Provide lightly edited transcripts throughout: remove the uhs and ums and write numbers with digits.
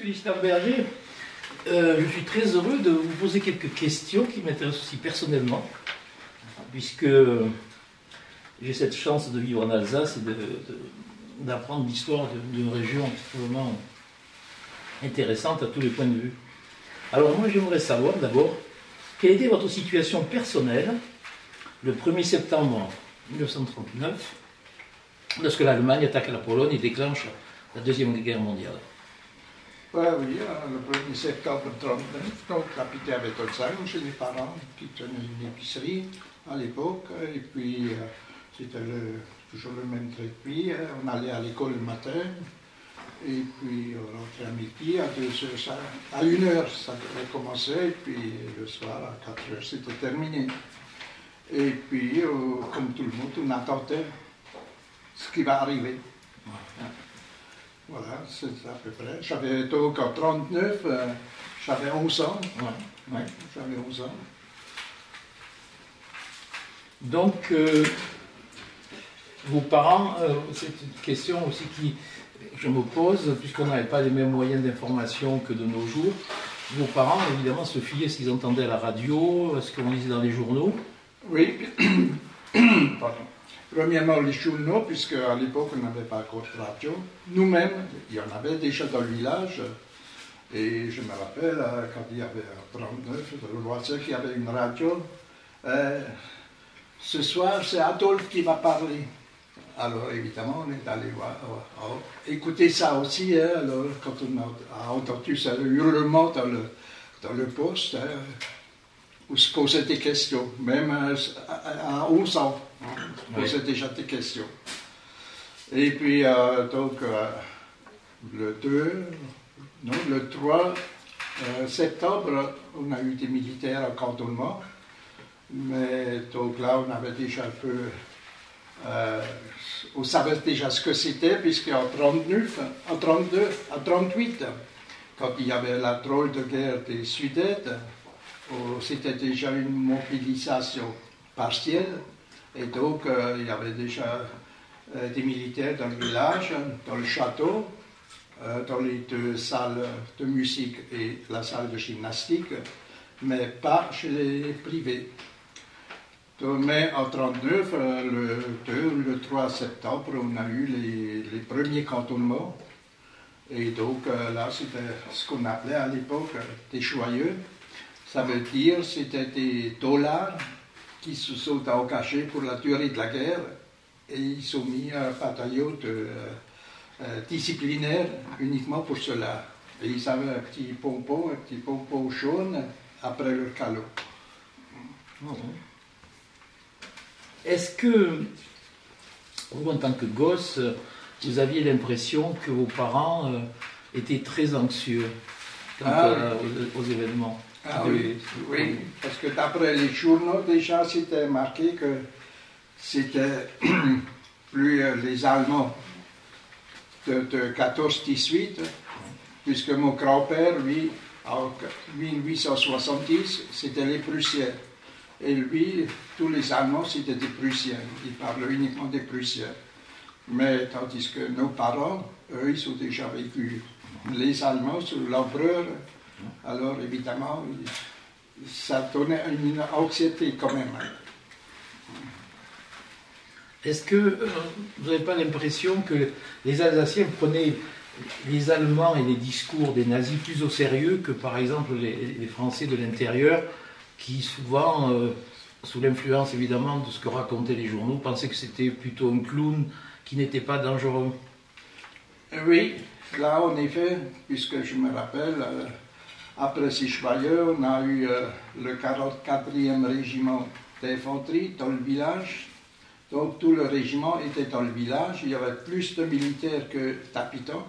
Félicien Berger, je suis très heureux de vous poser quelques questions qui m'intéressent aussi personnellement, puisque j'ai cette chance de vivre en Alsace et d'apprendre l'histoire d'une région extrêmement intéressante à tous les points de vue. Alors moi j'aimerais savoir d'abord, quelle était votre situation personnelle le 1er septembre 1939, lorsque l'Allemagne attaque la Pologne et déclenche la Deuxième Guerre mondiale? Oui, le 1er septembre 1939, donc j'habitais avec Olsheim chez mes parents, qui tenaient une épicerie à l'époque, et puis c'était toujours le même trait de vie. On allait à l'école le matin, et puis on rentrait à midi, à 2h, à 1h ça devait commencer, et puis le soir à 4h c'était terminé. Et puis, comme tout le monde, on attendait ce qui va arriver. Voilà, c'est à peu près. J'avais donc en 1939, j'avais 11 ans. Ouais. J'avais 11 ans. Donc, vos parents, c'est une question aussi que je me pose, puisqu'on n'avait pas les mêmes moyens d'information que de nos jours. Vos parents, évidemment, se fiaient à ce qu'ils entendaient à la radio, à ce qu'on lisait dans les journaux. Oui, pardon. Premièrement, les journaux, puisque à l'époque, on n'avait pas encore de radio. Nous-mêmes, il y en avait déjà dans le village. Et je me rappelle, quand il y avait 39, le voisin qui avait une radio, ce soir, c'est Adolphe qui va parler. Alors, évidemment, on est allé voir, écouter ça aussi. Alors, quand on a entendu ça, le hurlement dans le poste, on se posait des questions, même à 11 ans, on se posait déjà des questions. Et puis, donc, le 3 septembre, on a eu des militaires en cantonnement, mais donc là, on avait déjà un peu... on savait déjà ce que c'était, puisqu'en 38, quand il y avait la drôle de guerre des Sudètes, c'était déjà une mobilisation partielle, et donc il y avait déjà des militaires dans le village, dans le château, dans les deux salles de musique et la salle de gymnastique, mais pas chez les privés. Mais en 1939, le 2 ou le 3 septembre, on a eu les premiers cantonnements, et donc là c'était ce qu'on appelait à l'époque des joyeux. Ça veut dire c'était des dollars qui se sont engagés pour la durée de la guerre et ils ont mis un bataillon disciplinaire uniquement pour cela. Et ils avaient un petit pompon jaune après leur calot. Est-ce que, vous en tant que gosse, vous aviez l'impression que vos parents étaient très anxieux quant aux événements? Ah oui, parce que d'après les journaux, déjà, c'était marqué que c'était plus les Allemands de 14-18, puisque mon grand-père, lui, en 1870, c'était les Prussiens. Et lui, tous les Allemands, c'était des Prussiens. Il parlait uniquement des Prussiens. Mais tandis que nos parents, eux, ils ont déjà vécu les Allemands sous l'empereur. Alors, évidemment, ça donnait une anxiété quand même. Est-ce que vous n'avez pas l'impression que les Alsaciens prenaient les Allemands et les discours des nazis plus au sérieux que, par exemple, les Français de l'intérieur, qui souvent, sous l'influence évidemment de ce que racontaient les journaux, pensaient que c'était plutôt un clown qui n'était pas dangereux? Oui, là, en effet, puisque je me rappelle... Après ces joyeux, on a eu le 44e régiment d'infanterie dans le village. Donc tout le régiment était dans le village. Il y avait plus de militaires que d'habitants.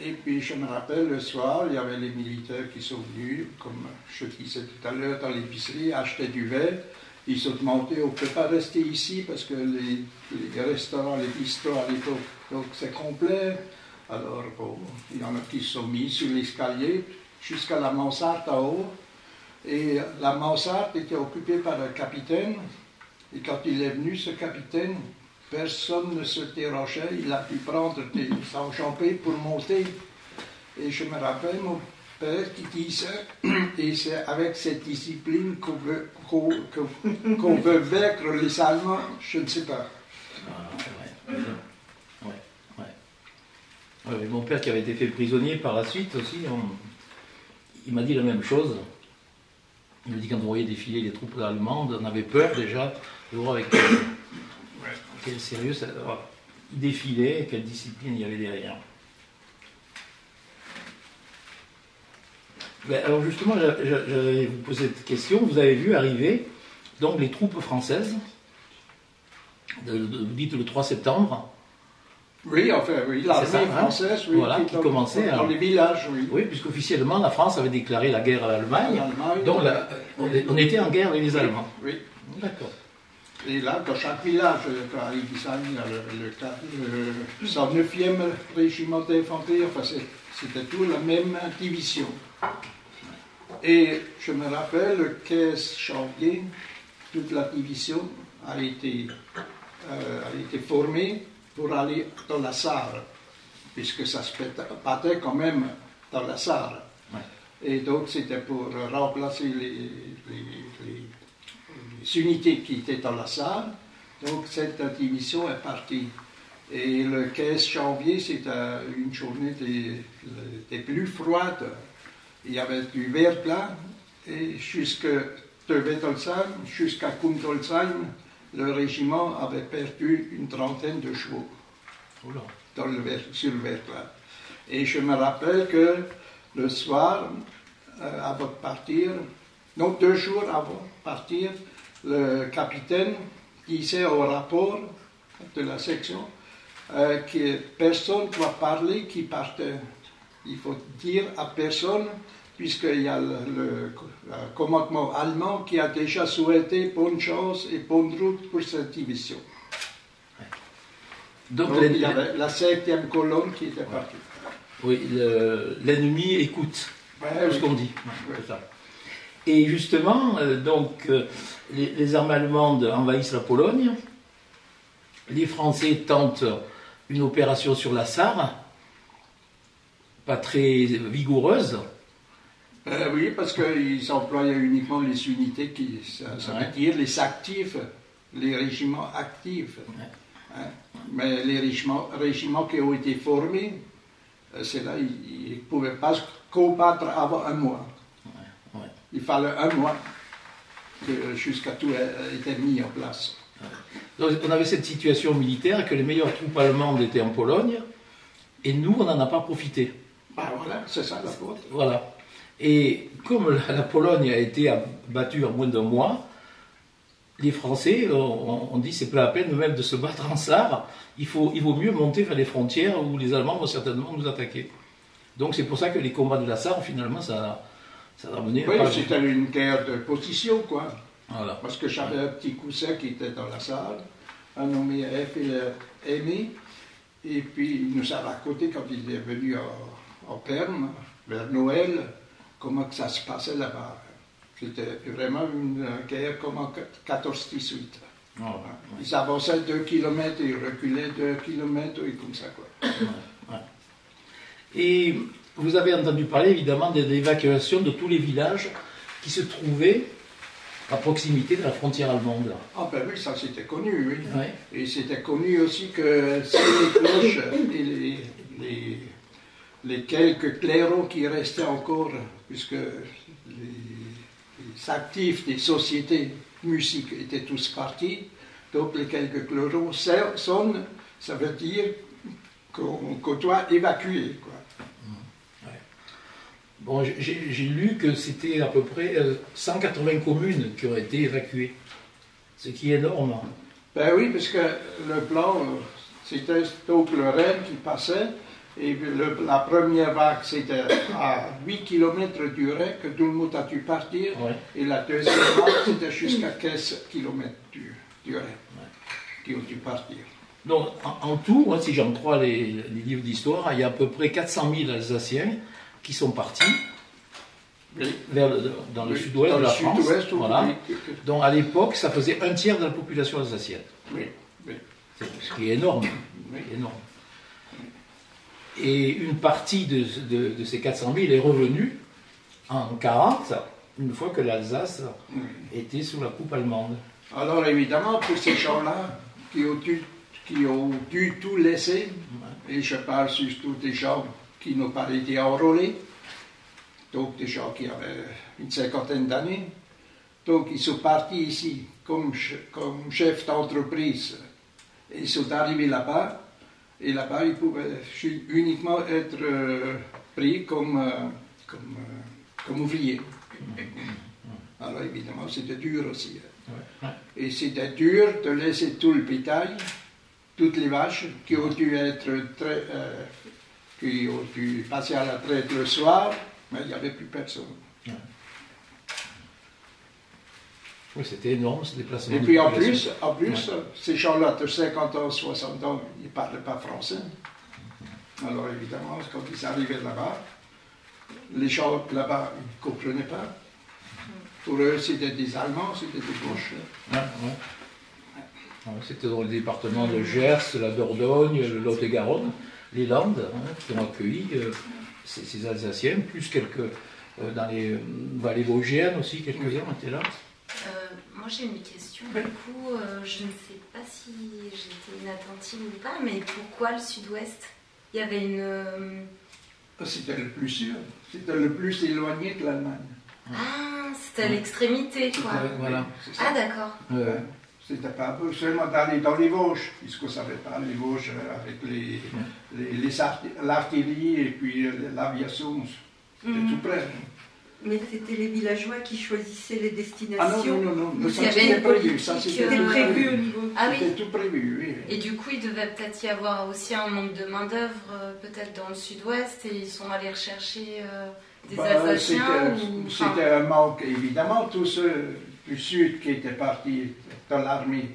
Et puis je me rappelle, le soir, il y avait les militaires qui sont venus, comme je disais tout à l'heure, dans l'épicerie, acheter du verre. Ils ont demandé, on ne peut pas rester ici parce que les restaurants, les bistrots à l'époque, donc c'est complet. Alors bon, il y en a qui se sont mis sur l'escalier jusqu'à la mansarde en haut. Et la mansarde était occupée par un capitaine. Et quand il est venu, ce capitaine, personne ne se dérangeait. Il a pu prendre des enjambées pour monter. Et je me rappelle mon père qui disait, et c'est avec cette discipline qu'on veut vaincre les Allemands, je ne sais pas. Mon père qui avait été fait prisonnier par la suite aussi, il m'a dit la même chose. Il m'a dit quand on voyait défiler les troupes allemandes, on avait peur déjà de voir avec quel sérieux ça il défilait, quelle discipline il y avait derrière. Alors justement, j'allais vous poser cette question. Vous avez vu arriver donc les troupes françaises, vous dites le 3 septembre. Oui, enfin, oui, l'armée française, oui, voilà, qui commençait dans les villages, oui. Oui, puisqu'officiellement, la France avait déclaré la guerre à l'Allemagne, donc on était en guerre avec les Allemands. Oui. D'accord. Et là, dans chaque village, à Ibissan, le 109e régiment d'infanterie, enfin, c'était tout la même division. Et je me rappelle, le 15 janvier, toute la division a été formée pour aller dans la Sarre, puisque ça se battait quand même dans la Sarre. Ouais. Et donc c'était pour remplacer les unités qui étaient dans la Sarre. Donc cette division est partie. Et le 15 janvier, c'était une journée des plus froides. Il y avait du verglas, et jusque de Wettolsheim jusqu'à Kundolsheim, le régiment avait perdu une trentaine de chevaux sur le verglas. Et je me rappelle que le soir, avant de partir, donc 2 jours avant de partir, le capitaine disait au rapport de la section que personne ne doit parler qui partait. Il faut dire à personne, puisqu'il y a le commandement allemand qui a déjà souhaité bonne chance et bonne route pour cette division. Donc il y avait la 5e colonne qui était partie. Oui, l'ennemi écoute tout ce qu'on dit. Ouais, c'est ça. Et justement, les armées allemandes envahissent la Pologne, les Français tentent une opération sur la Sarre, pas très vigoureuse. Oui, parce qu'ils employaient uniquement les unités ça veut dire les actifs, les régiments actifs. Ouais. Hein? Mais les régiments qui ont été formés, c'est là, ils ne pouvaient pas combattre avant 1 mois. Ouais. Il fallait 1 mois jusqu'à tout était mis en place. Donc on avait cette situation militaire que les meilleures troupes allemandes étaient en Pologne, et nous, on n'en a pas profité. Ben voilà, c'est ça la faute. Voilà. Et comme la Pologne a été battue en moins d'1 mois, les Français ont dit c'est pas la peine même de se battre en Sarre, il vaut mieux monter vers les frontières où les Allemands vont certainement nous attaquer. Donc c'est pour ça que les combats de la Sarre, finalement, ça a mené... Oui, c'était une guerre de position, quoi. Voilà. Parce que j'avais un petit cousin qui était dans la salle, un nommé Aimé, et puis il nous a raconté quand il est venu en Perm, vers Noël, comment que ça se passait là-bas. C'était vraiment une guerre comme en 14-18. Oh, ouais. Ils avançaient 2 km, ils reculaient 2 km, et comme ça, quoi. Ouais. Et vous avez entendu parler, évidemment, de l'évacuation de tous les villages qui se trouvaient à proximité de la frontière allemande. Ah ben oui, ça c'était connu, oui. Ouais. Et c'était connu aussi que si les cloches et les quelques clairons qui restaient encore, puisque les actifs des sociétés de musique étaient tous partis, donc les quelques clairons sonnent, ça veut dire qu'on doit évacuer, quoi. Ouais. Bon, j'ai lu que c'était à peu près 180 communes qui ont été évacuées, ce qui est énorme. Ben oui, parce que le plan, c'était donc le Rhin qui passait, et la première vague, c'était à 8 km du Rhin que tout le monde a dû partir, ouais. Et la deuxième vague, c'était jusqu'à 15 km du Rhin, ouais, qui ont dû partir. Donc, en tout, moi, si j'en crois les livres d'histoire, il y a à peu près 400 000 Alsaciens qui sont partis dans le sud-ouest de la France. Voilà. Donc, à l'époque, ça faisait 1/3 de la population alsacienne. Oui, oui. Ce qui est énorme. Oui. Énorme. Et une partie de ces 400 000 est revenue en 40, une fois que l'Alsace était sous la coupe allemande. Alors évidemment, pour ces gens-là qui ont dû tout laisser, et je parle surtout des gens qui n'ont pas été enrôlés, donc des gens qui avaient une cinquantaine d'années, donc ils sont partis ici comme chefs d'entreprise, et ils sont arrivés là-bas, et là-bas ils pouvaient uniquement être pris comme ouvriers. Alors évidemment, c'était dur aussi. Et c'était dur de laisser tout le bétail, toutes les vaches qui ont dû qui ont dû passer à la traite le soir, mais il n'y avait plus personne. Oui, c'était énorme ce déplacement. Et puis en plus, ces gens-là de 50 ans, 60 ans, ils ne parlaient pas français. Alors évidemment, quand ils arrivaient là-bas, les gens là-bas, ils ne comprenaient pas. Pour eux, c'était des Allemands, c'était des Boches. C'était dans le département de Gers, la Dordogne, le Lot-et-Garonne, les Landes, qui ont accueilli ces Alsaciens, plus quelques dans les vallées vosgiennes aussi, quelques-uns étaient là. Moi j'ai une question, du coup, je ne sais pas si j'étais inattentive ou pas, mais pourquoi le sud-ouest? Il y avait une... C'était le plus sûr, c'était le plus éloigné de l'Allemagne. Ah, c'était à l'extrémité, quoi. Voilà. Ah, d'accord. C'était pas seulement d'aller dans les Vosges, puisqu'on ne savait pas les Vosges avec l'artillerie et puis l'aviation, c'était tout près. Mais c'était les villageois qui choisissaient les destinations. Ah non, ça Il y avait c'était une prévu. politique, Ça C'était prévu au niveau. Ah oui. C'était tout prévu, oui. Et du coup, il devait peut-être y avoir aussi un manque de main-d'œuvre, peut-être dans le sud-ouest, et ils sont allés rechercher des Alsaciens ou... C'était un manque, évidemment. Tous ceux du sud qui étaient partis dans l'armée,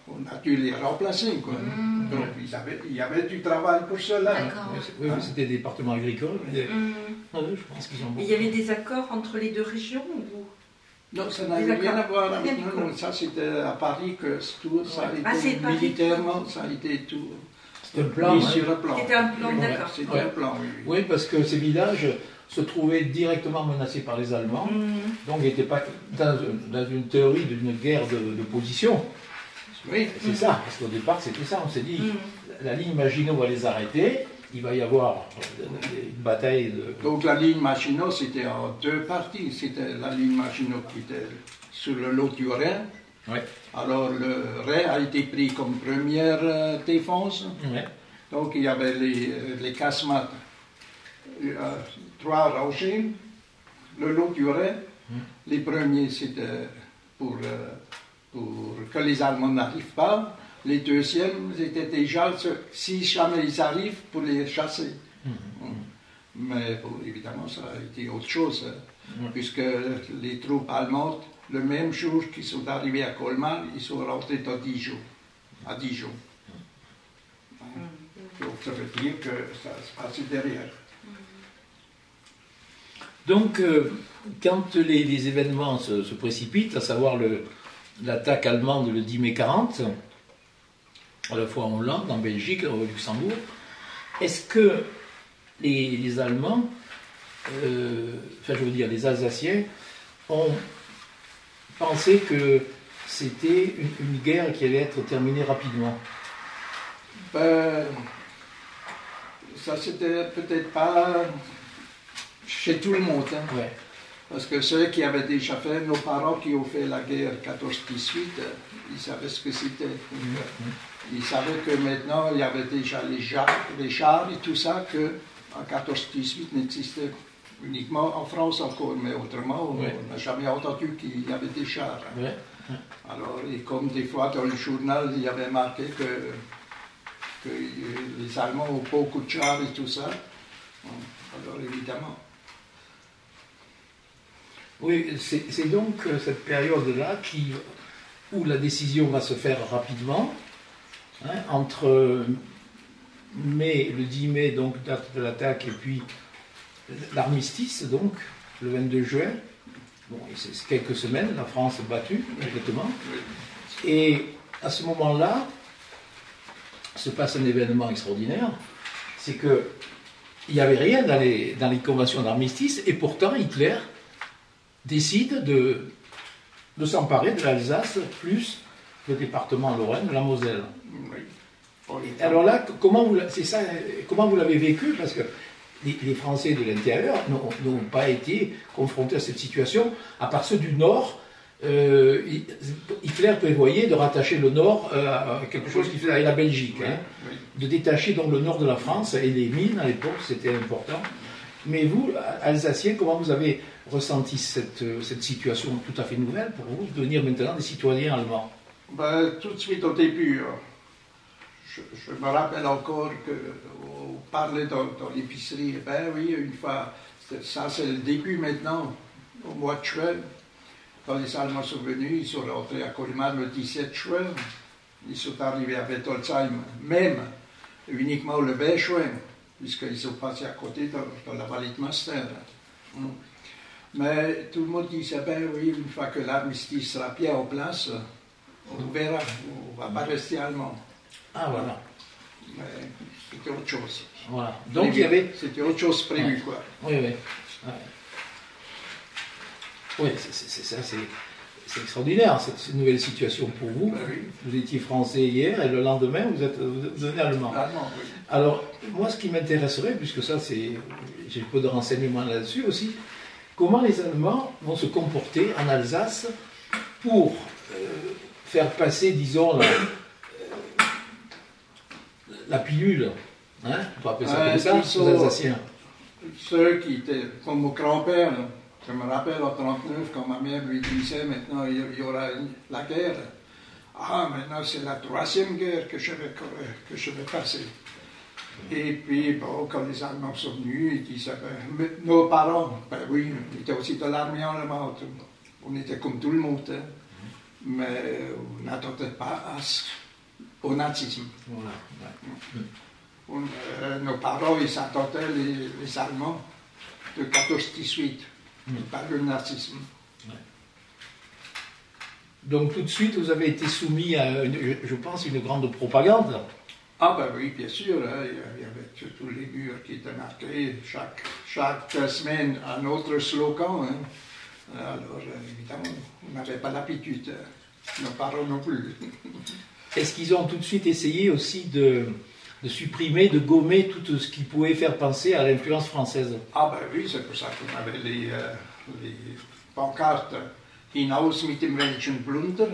on a dû les remplacer, quoi. Donc il y avait du travail pour cela. Oui, c'était des départements agricoles. Je pense qu'ils ont beaucoup. Il y avait des accords entre les deux régions ou... Non, ça n'avait rien à voir avec nous. Ça, c'était à Paris que tout ça a été militairement, ça a été tout. C'était un plan. Sur un plan. C'était un plan, d'accord. C'était un plan, oui. Oui, parce que ces villages se trouvaient directement menacés par les Allemands, donc ils n'étaient pas dans une théorie d'une guerre de position. Oui. C'est ça, parce qu'au départ c'était ça, on s'est dit, la ligne Maginot va les arrêter, il va y avoir une bataille de... Donc la ligne Maginot, c'était en deux parties. C'était la ligne Maginot qui était sur le lot du Rhin. Ouais. Alors le Rhin a été pris comme première défense. Ouais. Donc il y avait les casemates, 3 rangées, le lot du Rhin. Les premiers c'était pour que les Allemands n'arrivent pas. Les deuxièmes étaient déjà, si jamais ils arrivent, pour les chasser. Mais bon, évidemment, ça a été autre chose, puisque les troupes allemandes, le même jour qu'ils sont arrivés à Colmar, ils sont rentrés à Dijon. Donc ça veut dire que ça se passait derrière. Donc, quand les événements se précipitent, à savoir l'attaque allemande le 10 mai 40, à la fois en Hollande, en Belgique, au Luxembourg, est-ce que les Allemands, les Alsaciens, ont pensé que c'était une guerre qui allait être terminée rapidement? Ben, ça c'était peut-être pas chez tout le monde. Hein. Ouais. Parce que ceux qui avaient déjà fait, nos parents qui ont fait la guerre 14-18, ils savaient ce que c'était. Ils savaient que maintenant, il y avait déjà les chars et tout ça, que en 14-18 n'existait uniquement en France encore, mais autrement, on n'a jamais entendu qu'il y avait des chars. Ouais. Alors, et comme des fois dans le journal, il y avait marqué que les Allemands ont beaucoup de chars et tout ça, alors évidemment. Oui, c'est donc cette période-là où la décision va se faire rapidement, entre le 10 mai, donc date de l'attaque, et puis l'armistice, donc, le 22 juin. Bon, c'est quelques semaines, la France est battue complètement. Et à ce moment-là, se passe un événement extraordinaire, c'est que il n'y avait rien dans les conventions d'armistice, et pourtant Hitler décide de s'emparer de l'Alsace, plus le département Lorraine, la Moselle. Oui. Alors là, comment vous l'avez vécu? Parce que les Français de l'intérieur n'ont pas été confrontés à cette situation, à part ceux du Nord. Hitler prévoyait de rattacher le Nord à quelque chose qui fait la Belgique, oui, hein, oui. de détacher donc le nord de la France, et les mines à l'époque c'était important. Mais vous, Alsaciens, comment vous avez ressenti cette situation tout à fait nouvelle pour vous, de devenir maintenant des citoyens allemands? Ben, tout de suite au début, je me rappelle encore qu'on parlait dans l'épicerie. Ben oui, une fois, ça c'est le début maintenant, au mois de juin. Quand les Allemands sont venus, ils sont rentrés à Colmar le 17 juin. Ils sont arrivés à Wettolsheim, même uniquement le 20 juin, puisqu'ils sont passés à côté dans la vallée de Münster. Mais tout le monde disait, ben oui, une fois que l'armistice sera bien en place, on verra, on ne va pas rester allemand. Ah voilà. Mais c'était autre chose. Voilà. Donc il y avait... C'était autre chose prévu, Ouais. quoi. Oui, oui. Ouais. Oui, c'est extraordinaire, cette nouvelle situation pour vous. Ben oui. Vous étiez français hier, et le lendemain, vous devenez allemand. Allemand, oui. Alors, moi, ce qui m'intéresserait, puisque ça, j'ai peu de renseignements là-dessus aussi, comment les Allemands vont se comporter en Alsace pour faire passer, disons, la pilule, hein, on peut appeler ça comme ça, aux Alsaciens. Ceux qui étaient, comme mon grand-père, je me rappelle en 1939, quand ma mère lui disait maintenant il y aura la guerre. Ah, maintenant c'est la troisième guerre que je vais passer. Et puis, bon, quand les Allemands sont venus, ils disaient, ben, nos parents, ben oui, on était aussi de l'armée allemande, on était comme tout le monde, hein, mais on n'attendait pas au nazisme. Voilà, ouais. Nos parents, ils s'attendaient, les Allemands, de 14-18. Pas le nazisme. Ouais. Donc tout de suite, vous avez été soumis à, je pense, une grande propagande. Ah ben oui, bien sûr, hein, il y avait tous les murs qui étaient marqués, chaque semaine un autre slogan. Hein. Alors évidemment, on n'avait pas l'habitude, nos parents non plus. Est-ce qu'ils ont tout de suite essayé aussi de supprimer, de gommer tout ce qui pouvait faire penser à l'influence française? Ah ben oui, c'est pour ça qu'on avait les pancartes hinaus mit dem welchen Plunder,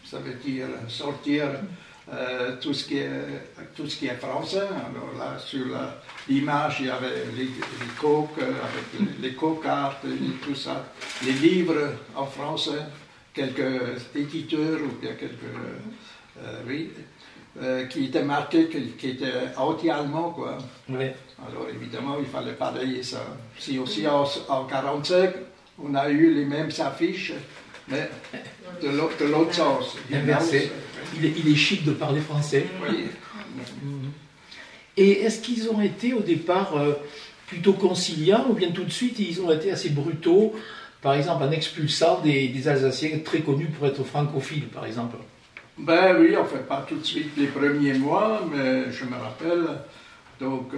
ça veut dire sortir tout ce qui est français. Alors là, sur l'image, il y avait les coques, avec les cocartes, tout ça, les livres en français, quelques éditeurs ou bien quelques... oui. Qui était marqué, qui était anti-allemand, quoi. Oui. Alors évidemment, il fallait balayer ça. Si aussi en 1945, on a eu les mêmes affiches, mais de l'autre sens. Inversé. Il est chic de parler français. Oui. Et est-ce qu'ils ont été au départ plutôt conciliants, ou bien tout de suite ils ont été assez brutaux, par exemple en expulsant des Alsaciens très connus pour être francophiles, par exemple? Ben oui, enfin pas tout de suite les premiers mois, mais je me rappelle, donc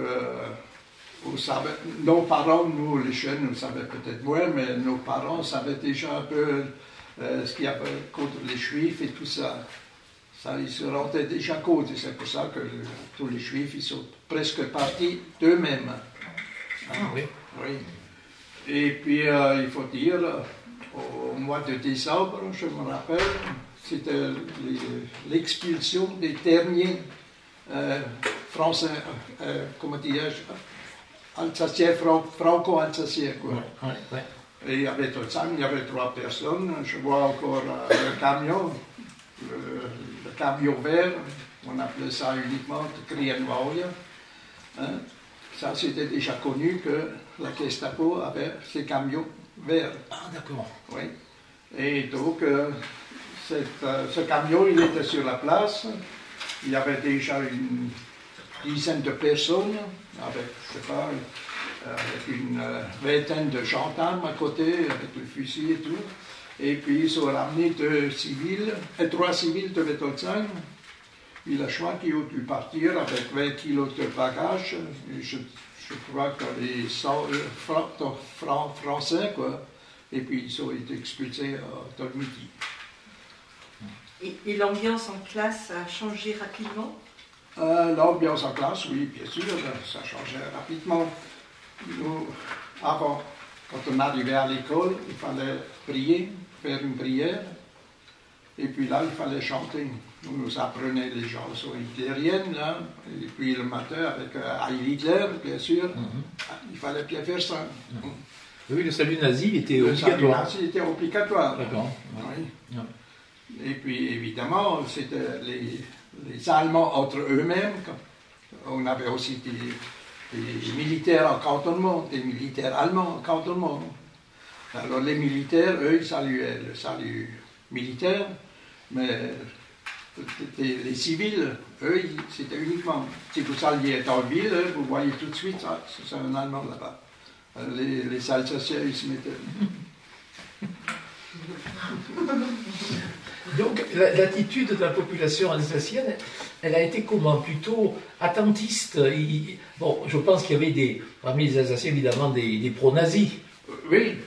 nos parents, nous les jeunes, nous savaient peut-être moins, mais nos parents savaient déjà un peu ce qu'il y avait contre les Juifs et tout ça. Ça, ils se rendaient déjà compte, et c'est pour ça que tous les Juifs, ils sont presque partis d'eux-mêmes. Ah oui. Oui. Et puis, il faut dire, au mois de décembre, je me rappelle, c'était l'expulsion des derniers Français, comment dirais-je, Alsaciens, franco-alsaciens. Ouais, ouais. Et il y avait tout ça, il y avait 3 personnes. Je vois encore le camion, le camion vert, on appelait ça uniquement le Krienwauer. Hein? Ça, c'était déjà connu que la Gestapo avait ces camions verts. Ah, d'accord. Oui. Et donc, ce camion, il était sur la place. Il y avait déjà une dizaine de personnes, avec, je sais pas, avec une vingtaine de gendarmes à côté, avec le fusil et tout. Et puis, ils ont ramené 3 civils de Wettolsheim, puis le choix qui ont dû partir avec 20 kilos de bagages, je crois que les 100 francs français, quoi. Et puis ils ont été expulsés dans le midi. Et l'ambiance en classe a changé rapidement? L'ambiance en classe, oui, bien sûr, ça changeait rapidement. Nous, avant, quand on arrivait à l'école, il fallait prier, faire une prière. Et puis là, il fallait chanter. On nous apprenait les chansons hitlériennes, là. Et puis le matin, avec Heil Hitler, bien sûr, il fallait bien faire ça. Oui, le salut nazi il était Le obligatoire. salut nazi était obligatoire. D'accord. Oui. Ouais. Et puis, évidemment, c'était les Allemands entre eux-mêmes. On avait aussi des militaires en cantonnement, des militaires allemands en cantonnement. Alors, les militaires, eux, ils saluaient le salut militaire, mais les civils, eux, c'était uniquement... Si vous saluiez dans la ville, vous voyez tout de suite, ça, c'est un Allemand là-bas. Les Alsaciens, ils se mettaient... Donc l'attitude de la population alsacienne, elle a été comment? Plutôt attentiste. Bon, je pense qu'il y avait parmi les Alsaciens évidemment des pro-nazis. Oui,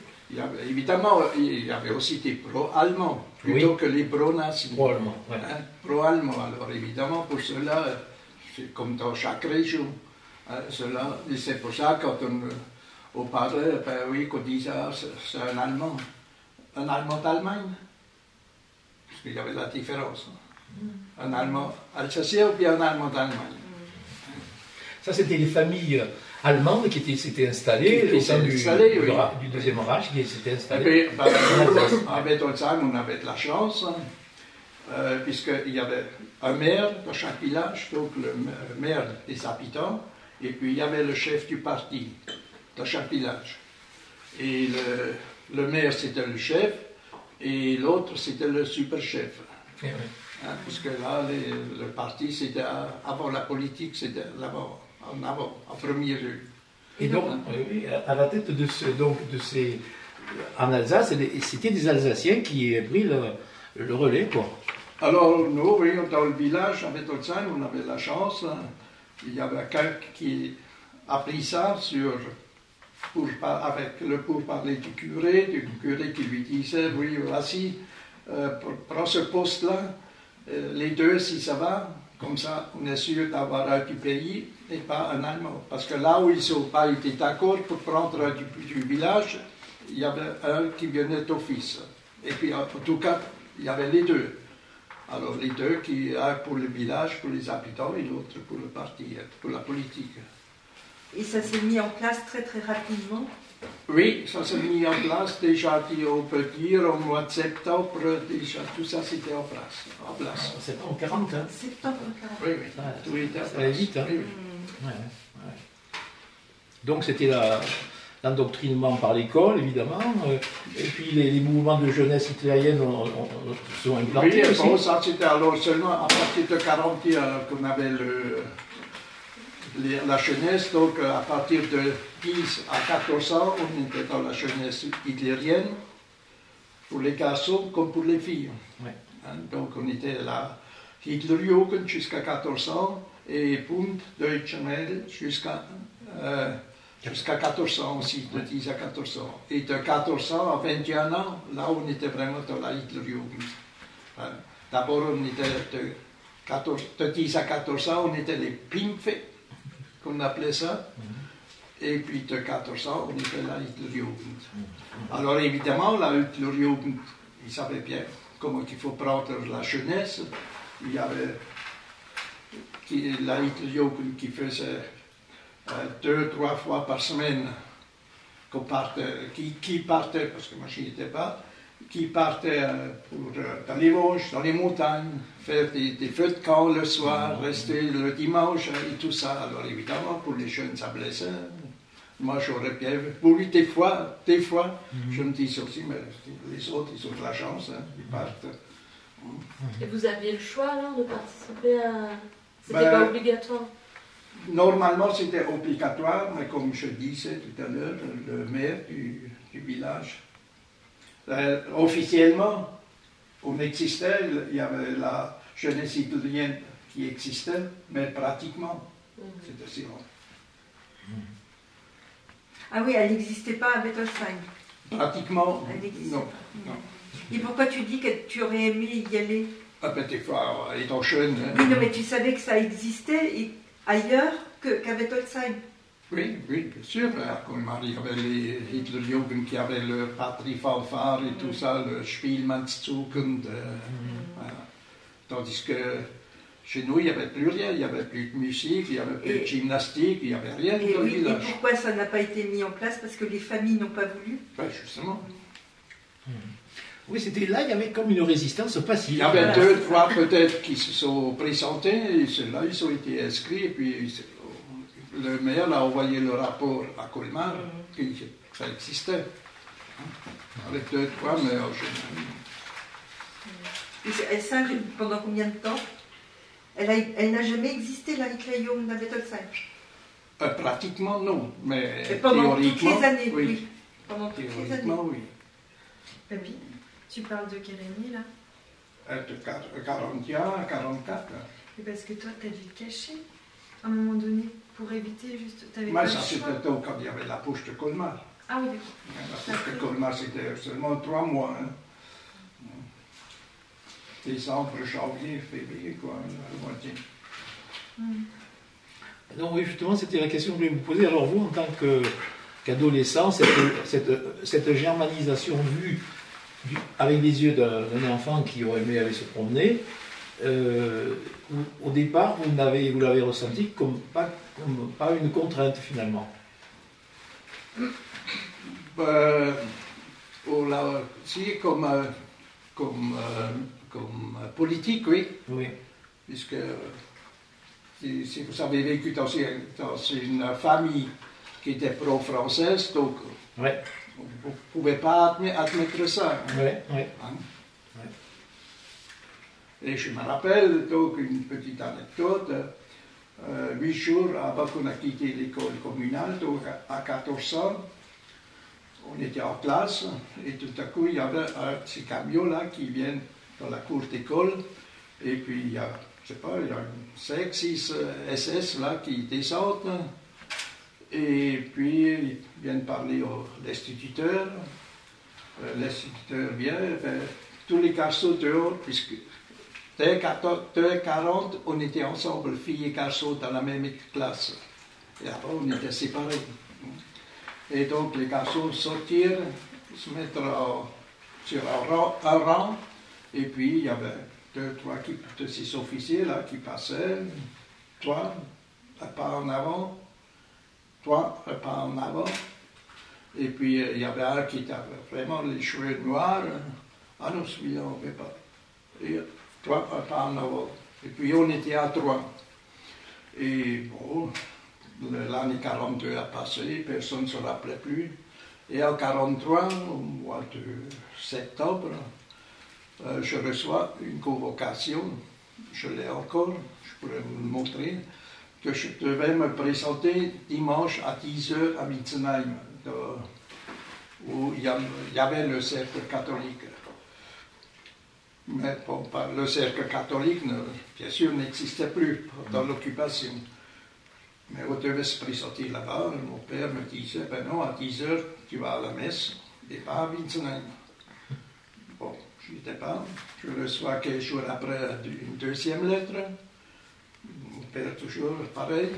évidemment, il y avait aussi des pro-allemands, plutôt que les pro-nazis. Pro-allemands, ouais. Hein, pro-allemands, alors évidemment, pour cela, c'est comme dans chaque région. Hein, et c'est pour ça, quand on parlait, ben oui, qu'on disait, c'est un Allemand d'Allemagne. Parce qu'il y avait la différence. Un Allemand alsacien ou bien un Allemand d'Allemagne. Ça, c'était les familles allemandes qui s'étaient installées au sein du Deuxième Reich, qui s'étaient installées. Et puis, à Wettolsheim, on avait de la chance, puisqu'il y avait un maire dans chaque village, donc le maire des habitants, et puis il y avait le chef du parti dans chaque village. Et le maire, c'était le chef, et l'autre, c'était le super-chef. Oui. Hein, puisque là, le parti, c'était avant la politique, c'était là-bas, en avant, en premier lieu. Et donc, à la tête de ces... En Alsace, c'était des Alsaciens qui ont pris le relais, quoi. Alors, nous, oui, dans le village, à Wettolsheim, on avait la chance. Hein, il y avait quelqu'un qui a pris ça pour parler du curé qui lui disait, oui, voici, prends ce poste-là, les deux, si ça va, comme ça, on est sûr d'avoir un du pays et pas un Allemand. Parce que là où ils n'ont pas été d'accord pour prendre un du village, il y avait un qui venait d'office. Et puis, en tout cas, il y avait les deux. Alors, les deux, un pour le village, pour les habitants, et l'autre pour le parti, pour la politique. Et ça s'est mis en place très très rapidement? Oui, ça s'est mis en place déjà, on peut dire, au mois de septembre, déjà, tout ça c'était en place. Septembre 40, hein? Septembre 40. Oui, oui, tout était en place. Ça allait vite, hein? Oui, oui. Ouais. Donc c'était l'endoctrinement par l'école, évidemment, et puis les mouvements de jeunesse hitlérienne sont implantés oui, aussi. Bon, ça c'était alors seulement à partir de 41 qu'on avait la jeunesse, donc à partir de 10 à 14 ans, on était dans la jeunesse hitlérienne, pour les garçons comme pour les filles. Ouais. Hein, donc on était la Hitlerjugend jusqu'à 14 ans et Bund Deutscher Mädel jusqu'à 14 ans aussi, de 10 à 14 ans. Et de 14 ans à 21 ans, là on était vraiment dans la Hitlerjugend. Hein, d'abord on était de 10 à 14 ans, on était les Pimpfe, qu'on appelait ça. Et puis de 14 ans, on était la Hitlerjugend. Alors évidemment, la Hitlerjugend, ils savaient bien comment il faut prendre la jeunesse. Il y avait la Hitlerjugend qui faisait 2-3 fois par semaine qui partait, parce que moi je n'y étais pas, qui partait dans les Vosges, dans les montagnes, faire des feux de camp le soir, rester le dimanche et tout ça. Alors évidemment, pour les jeunes, ça blessait. Moi, j'aurais bien voulu des fois, je me dis aussi, mais les autres, ils ont de la chance, hein, ils partent. Et vous aviez le choix alors de participer à... C'était pas obligatoire? Normalement, c'était obligatoire, mais comme je disais tout à l'heure, le maire du village, officiellement, on existait, il y avait la jeunesse italienne qui existait, mais pratiquement, c'était si long. Ah oui, elle n'existait pas à Bettelsheim. Pratiquement, Elle n'existait non. pas. non. Et pourquoi tu dis que tu aurais aimé y aller? Ah, ben, des fois, étant jeune. Hein. Oui, non, mais tu savais que ça existait ailleurs qu'à Bettelsheim. Oui, oui, bien sûr. Comme il y avait les Hitlerjugend qui avaient le Patrie Fanfare et tout ça, le Spielmannszug. Voilà. Tandis que chez nous, il n'y avait plus rien. Il n'y avait plus de musique, il n'y avait plus de gymnastique, il n'y avait rien dans le Et village. pourquoi ça n'a pas été mis en place? Parce que les familles n'ont pas voulu. Ben, justement. Oui, c'était là, il y avait comme une résistance passive. Il y avait deux, trois peut-être qui se sont présentés, et ceux-là, ils ont été inscrits, et puis le maire a envoyé le rapport à Colmar, que ça existait. Avec deux, trois, mais en général. Et ça, pendant combien de temps? Elle n'a jamais existé, la Hitlerjugend à Bettelsheim? Pratiquement non, mais Et pendant toutes théoriquement, les années, oui. oui. Pendant toutes les années. Théoriquement, oui. Papy, tu parles de quelle année là? De 41 à 44. Et parce que toi, t'as dû te cacher à un moment donné pour éviter juste. T'avais Mais pas ça, le c'était choix. tôt quand il y avait la poche de Colmar. Ah oui, d'accord. La poche de Colmar, c'était seulement 3 mois. Hein. Décembre, janvier, février, quoi, la moitié. Donc oui, justement, c'était la question que je voulais vous poser. Alors vous, en tant qu'adolescent, cette germanisation vue avec les yeux d'un enfant qui aurait aimé aller se promener, au départ, vous l'avez ressenti comme pas une contrainte finalement. Si, comme politique, oui. Oui. Puisque si vous avez vécu dans une famille qui était pro-française, donc Ouais. vous ne pouvez pas admettre ça. Hein. Ouais, ouais. Hein. Et je me rappelle donc une petite anecdote. 8 jours avant qu'on a quitté l'école communale, donc à 14 ans, on était en classe et tout à coup il y avait un de ces camions là qui viennent dans la cour d'école et puis il y a, je sais pas, il y a 5, 6 SS là qui descendent et puis ils viennent parler à l'instituteur. L'instituteur vient, tous les garçons dehors, puisque dès 40, on était ensemble, filles et garçons, dans la même classe. Et après, on était séparés. Et donc, les garçons sortirent, se mettre sur un rang, et puis il y avait 2, 3 de ces officiers là qui passaient, 3, un pas en avant, 3, un pas en avant. Et puis il y avait un qui avait vraiment les cheveux noirs. Ah non, celui-là, on ne veut pas. Et 3, un pas en avant. Et puis on était à 3. Et bon, l'année 42 a passé, personne ne se rappelait plus. Et en 43, au mois de septembre, je reçois une convocation, je l'ai encore, je pourrais vous le montrer, que je devais me présenter dimanche à 10h à Witzenheim, où il y avait le cercle catholique. Mais bon, le cercle catholique, bien sûr, n'existait plus dans l'occupation. Mais on devait se présenter là-bas. Mon père me disait, ben non, à 10h, tu vas à la messe, et pas à Witzenheim. Bon, je n'étais pas. Je reçois quelques jours après une deuxième lettre. Mon père toujours pareil.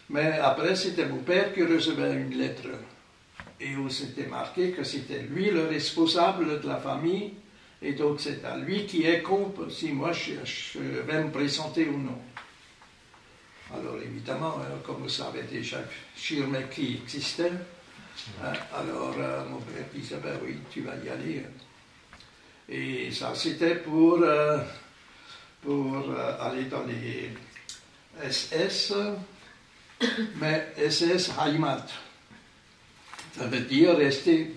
Mais après, c'était mon père qui recevait une lettre. Et où c'était marqué que c'était lui le responsable de la famille. Et donc c'est à lui qui incombe si moi je vais me présenter ou non. Alors évidemment, comme ça avait déjà Schirmer qui existait, alors mon père disait, ben oui, tu vas y aller. Et ça c'était pour aller dans les SS, mais SS Heimat. Ça veut dire rester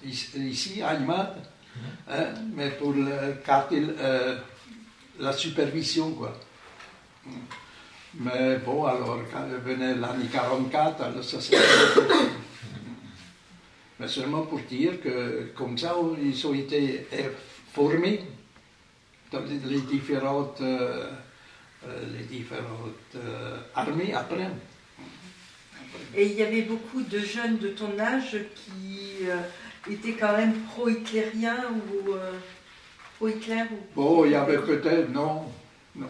ici, Heimat, mais pour la supervision, quoi. Mais bon, alors, quand venait l'année 44, alors ça s'est fait. Mais seulement pour dire que, comme ça, ils ont été formés dans les différentes les différentes armées après. Et il y avait beaucoup de jeunes de ton âge qui étaient quand même pro-hitlériens ou pro-Hitler ou... Bon, il y avait peut-être, non.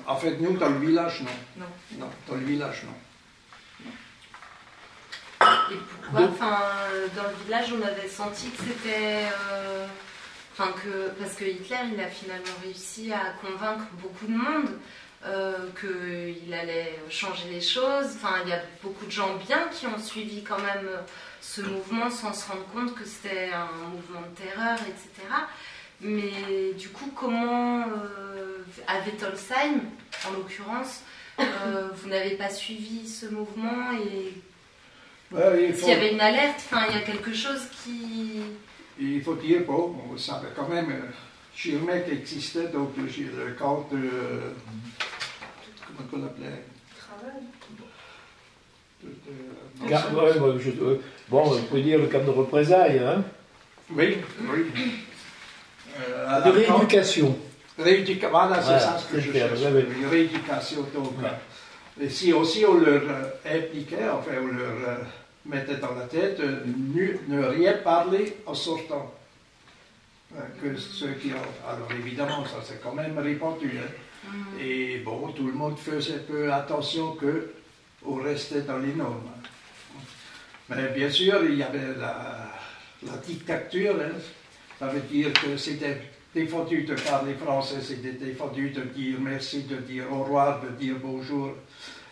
En fait, nous, dans le village, non. Non. Non, dans le village, non. Et pourquoi, dans le village, on avait senti que c'était... parce que Hitler, il a finalement réussi à convaincre beaucoup de monde qu'il allait changer les choses. Enfin, il y a beaucoup de gens bien qui ont suivi quand même ce mouvement sans se rendre compte que c'était un mouvement de terreur, etc. Mais du coup, comment, à Wettolsheim, en l'occurrence, vous n'avez pas suivi ce mouvement et s'il y avait une alerte, il y a quelque chose qui... Il faut dire, bon, on savait quand même, Schirmeck existait, donc le camp de... Comment on l'appelait? Travail. Bon, on peut dire le camp de représailles, hein? Oui. De rééducation. Voilà, c'est ça ce que je cherche. Une rééducation, donc. Et si aussi on leur impliquait, enfin on leur mettait dans la tête, ne rien parler en sortant. Que ceux qui ont... Alors évidemment, ça s'est quand même répandu. Hein. Et bon, tout le monde faisait peu attention qu'on restait dans les normes. Mais bien sûr, il y avait la dictature. Hein. Ça veut dire que c'était défendu de parler français, c'était défendu de dire merci, de dire au revoir, de dire bonjour.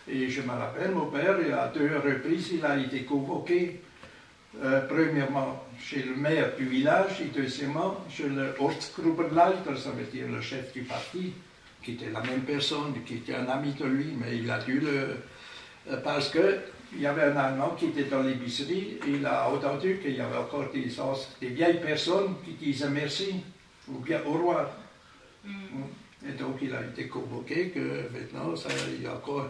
Et je me rappelle, mon père, à 2 reprises, il a été convoqué, premièrement chez le maire du village, et deuxièmement chez le Ortsgruppenleiter, ça veut dire le chef du parti, qui était la même personne, qui était un ami de lui, mais il a dû le... parce qu'il y avait un Allemand qui était dans l'épicerie, et il a entendu qu'il y avait encore des vieilles personnes qui disaient merci, ou bien au revoir. Et donc il a été convoqué que maintenant, il y a encore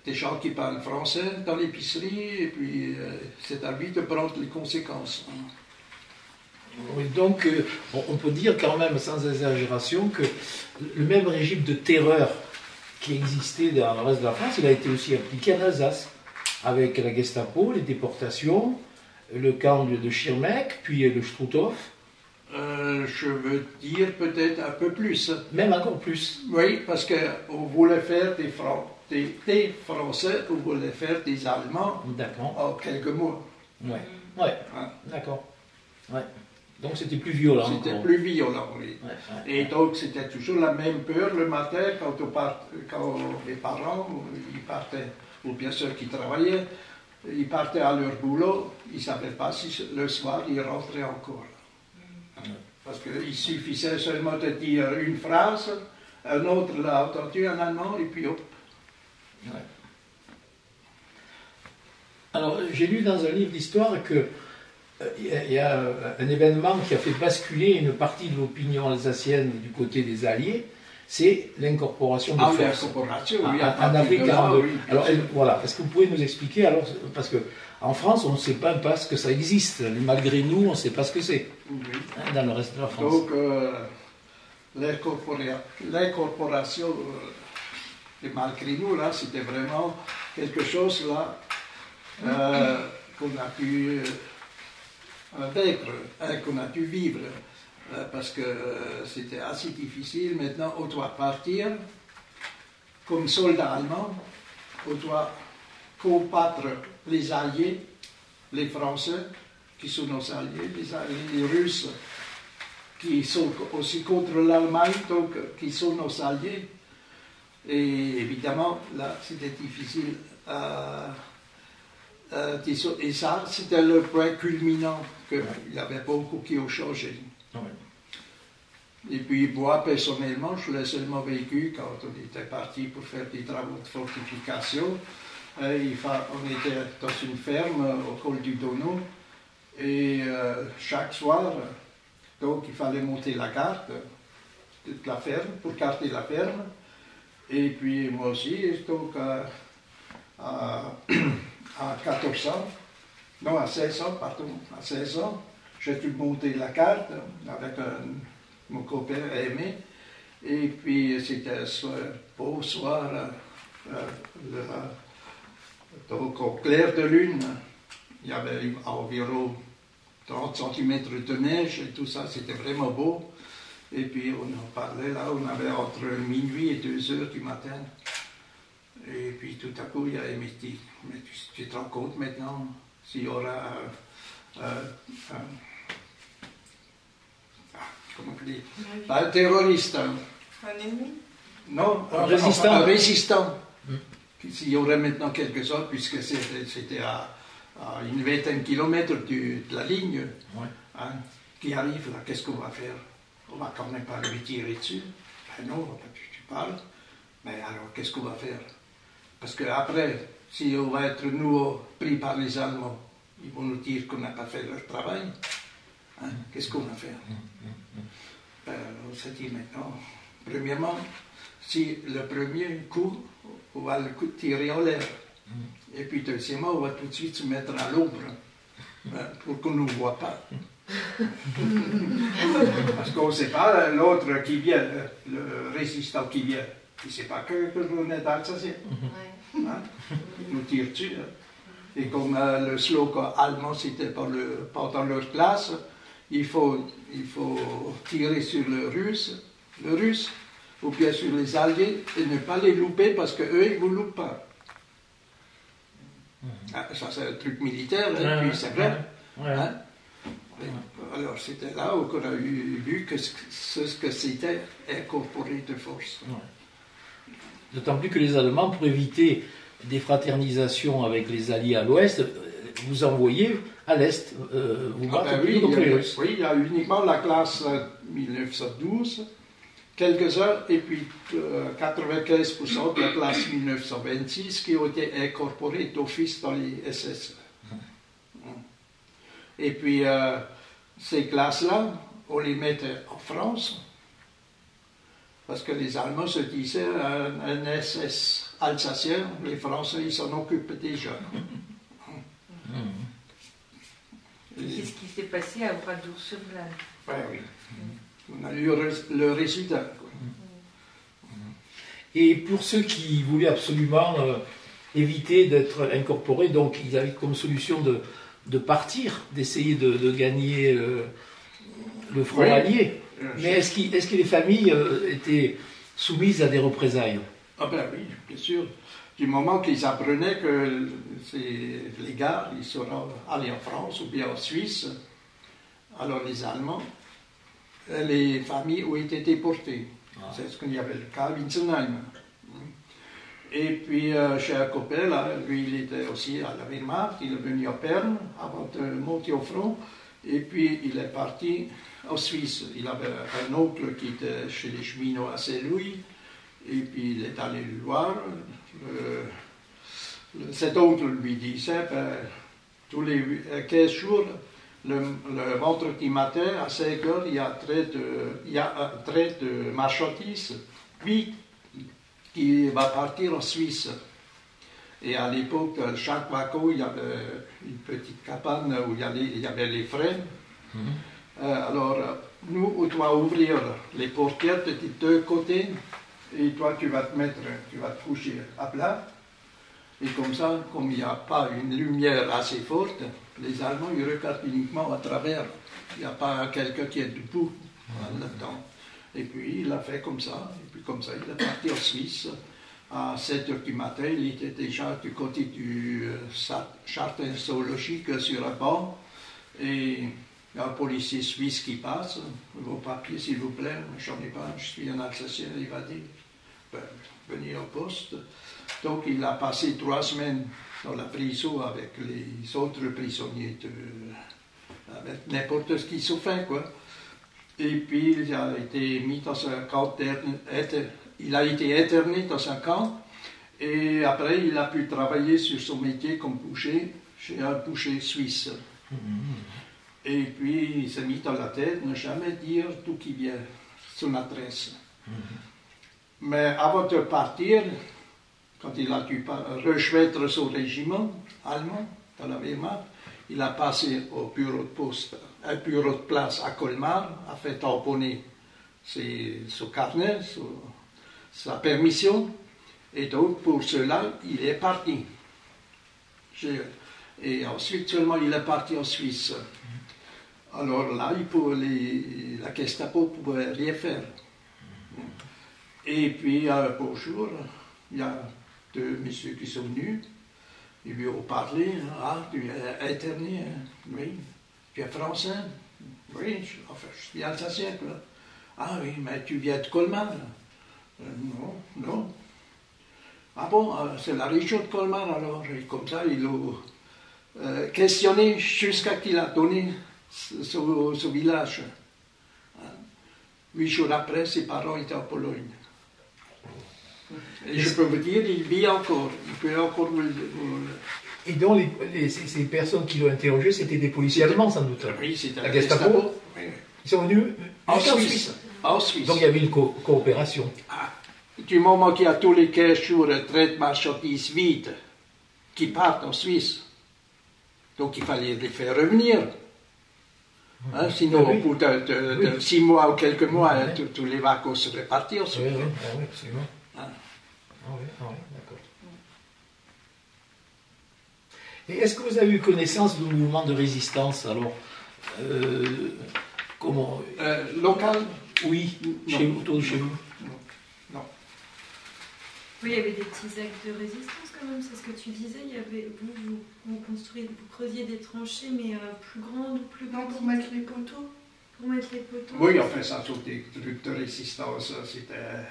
des gens qui parlent français dans l'épicerie, et puis c'est à lui de prendre les conséquences. Oui, donc on peut dire quand même, sans exagération, que le même régime de terreur qui existait dans le reste de la France, il a été aussi appliqué en Alsace, avec la Gestapo, les déportations, le camp de Schirmeck, puis le Struthof. Je veux dire peut-être un peu plus. Même encore plus. Oui, parce qu'on voulait faire des Français, on voulait faire des Allemands en quelques mois. Ouais. D'accord. Ouais. Donc c'était plus violent. C'était plus violent, oui. Et donc c'était toujours la même peur le matin quand les parents ils partaient, ou bien ceux qui travaillaient, ils partaient à leur boulot, ils ne savaient pas si le soir ils rentraient encore. Parce qu'il suffisait seulement de dire une phrase, un autre l'a entendu en allemand, et puis hop. Ouais. Alors, j'ai lu dans un livre d'histoire que il y a un événement qui a fait basculer une partie de l'opinion alsacienne du côté des Alliés, c'est l'incorporation de forces. L'incorporation, oui, en Afrique 42. Oui, alors, voilà, est-ce que vous pouvez nous expliquer, alors, parce que en France, on ne sait pas ce que ça existe, malgré nous, on ne sait pas ce que c'est, dans le reste de la France. Donc, l'incorporation, et malgré nous, là, c'était vraiment quelque chose, là, qu'on a pu vaincre, qu'on a pu vivre, parce que c'était assez difficile. Maintenant, on doit partir comme soldat allemand, on doit combattre les Alliés, les Français, qui sont nos alliés, les Russes, qui sont aussi contre l'Allemagne, donc qui sont nos alliés. Et évidemment, là, c'était difficile. Et ça, c'était le point culminant, qu'il y avait beaucoup qui ont changé. Et puis moi, personnellement, je l'ai seulement vécu quand on était parti pour faire des travaux de fortification. On était dans une ferme au col du Donau, et chaque soir, donc il fallait monter la garde de la ferme, pour garder la ferme. Et puis moi aussi, donc à 14 ans, non à 16 ans, pardon, à 16 ans, j'ai dû monter la garde avec mon copain Aimé. Et puis c'était un beau soir, donc au clair de lune, il y avait environ 30 cm de neige et tout ça, c'était vraiment beau. Et puis on en parlait là, on avait entre minuit et 2 heures du matin. Et puis tout à coup, il y a Emitie. Mais tu te rends compte maintenant, s'il y aura comment on dit, pas un terroriste. Un ennemi? Non, un résistant. Un résistant. S'il y aurait maintenant quelque chose, puisque c'était à une vingtaine de kilomètres de la ligne, hein, qui arrive là, qu'est-ce qu'on va faire? On va quand même pas lui tirer dessus. Ben non, tu parles. Mais alors, qu'est-ce qu'on va faire? Parce qu'après, si on va être nous pris par les Allemands, ils vont nous dire qu'on n'a pas fait leur travail. Hein? Qu'est-ce qu'on va faire? Ben, on s'est dit maintenant, premièrement, si le premier coup, on va le tirer en l'air. Et puis deuxièmement, on va tout de suite se mettre à l'ombre, hein, pour qu'on ne nous voit pas. Parce qu'on ne sait pas l'autre qui vient, le résistant qui vient. Il ne sait pas que l'on est alsacien. Hein? Il nous tire dessus. Hein? Et comme le slogan allemand, c'était pendant leur classe, il faut tirer sur le russe, ou bien sur les Alliés, et ne pas les louper parce qu'eux, ils ne vous loupent pas. Ah, ça, c'est un truc militaire, hein, puis c'est vrai. Hein? Alors, c'était là où on a vu ce que c'était incorporé de force. D'autant plus que les Allemands, pour éviter des fraternisations avec les Alliés à l'ouest, vous envoyez à l'est, vous battez contre les Russes. Oui, il y a uniquement la classe 1912, quelques-uns, et puis 95% de la classe 1926 qui ont été incorporés d'office dans les SS. Et puis, ces classes-là, on les mettait en France, parce que les Allemands se disaient un SS alsacien, les Français, ils s'en occupent déjà. Qu'est-ce qui s'est passé à Oradour-sur-Glane? Ben oui. On a eu le résultat. Quoi. Et pour ceux qui voulaient absolument éviter d'être incorporés, donc ils avaient comme solution de partir, d'essayer de gagner le front allié. Mais est-ce que les familles étaient soumises à des représailles? Ah ben oui, bien sûr. Du moment qu'ils apprenaient que les gars, ils seront allés en France ou bien en Suisse, alors les Allemands, les familles ont été déportées. C'est ce qu'il y avait le cas à Winsenheim. Et puis chez un copain, là, lui il était aussi à la Wehrmacht, il est venu à Berne avant de monter au front, et puis il est parti en Suisse. Il avait un oncle qui était chez les cheminots à Saint-Louis, et puis il est allé le voir. Cet oncle lui disait, tous les 15 jours, le vendredi matin, à 5 heures, il y a un train de marchandises, puis qui va partir en Suisse. Et à l'époque, chaque wagon, il y avait une petite cabane où il y avait les freins. Alors, nous, on doit ouvrir les portières de deux côtés, et toi, tu vas te coucher à plat. Et comme ça, comme il n'y a pas une lumière assez forte, les Allemands, ils regardent uniquement à travers. Il n'y a pas quelqu'un qui est debout là-dedans. Et puis, il a fait comme ça. Et puis, comme ça, il est parti en Suisse. À 7 h du matin, il était déjà du côté du jardin zoologique sur un banc. Et il y a un policier suisse qui passe. Vos papiers, s'il vous plaît. J'en ai pas, je suis un Alsacien, il va dire. Venir au poste. Donc, il a passé 3 semaines dans la prison avec les autres prisonniers, avec n'importe ce qu'ils souffraient, quoi. Et puis, il a été mis dans un camp, il a été interné dans un camp, et après, il a pu travailler sur son métier comme boucher, chez un boucher suisse. Et puis, il s'est mis dans la tête de ne jamais dire d'où qui vient, son adresse. Mais avant de partir, quand il a dû rejoindre son régiment allemand dans la Wehrmacht, il a passé au bureau de poste, un bureau de place à Colmar, a fait tamponner son carnet, sa permission. Et donc, pour cela, il est parti. Et ensuite, seulement, il est parti en Suisse. Alors là, la Gestapo ne pouvait rien faire. Et puis, un beau jour, il y a deux messieurs qui sont venus. Ils lui ont parlé. Ah, tu es interné, hein? Oui. Tu es français? Oui, enfin, je suis alsacien, quoi. Ah oui, mais tu viens de Colmar? Non, non. Ah bon, c'est la région de Colmar alors. Et comme ça, ils l'ont questionné jusqu'à qu'il a donné ce village. 8 jours après, ses parents étaient en Pologne. Et je peux vous dire, il vit encore. Il peut encore vous... Et donc, ces personnes qui l'ont interrogé, c'était des policiers allemands, sans doute. Oui, c'était la Gestapo. Oui. Ils sont venus en Suisse. En Suisse. Donc, il y avait une coopération. Ah. Du moment qu'il y a tous les 15 jours de traite marchandises vides qui partent en Suisse, donc il fallait les faire revenir. Hein, sinon, au bout de 6 mois ou quelques mois, tous les vacances seraient partis en Suisse. Oui, absolument. Ah oui, d'accord. Et est-ce que vous avez eu connaissance du mouvement de résistance, alors comment local? Oui, autour de chez vous. Non. Oui, il y avait des petits actes de résistance quand même, c'est ce que tu disais. Il y avait, vous creusiez des tranchées, mais plus grandes ou plus grandes? Pour mettre les poteaux. Pour mettre les poteaux. Oui, enfin, ça sont des trucs de résistance, c'était,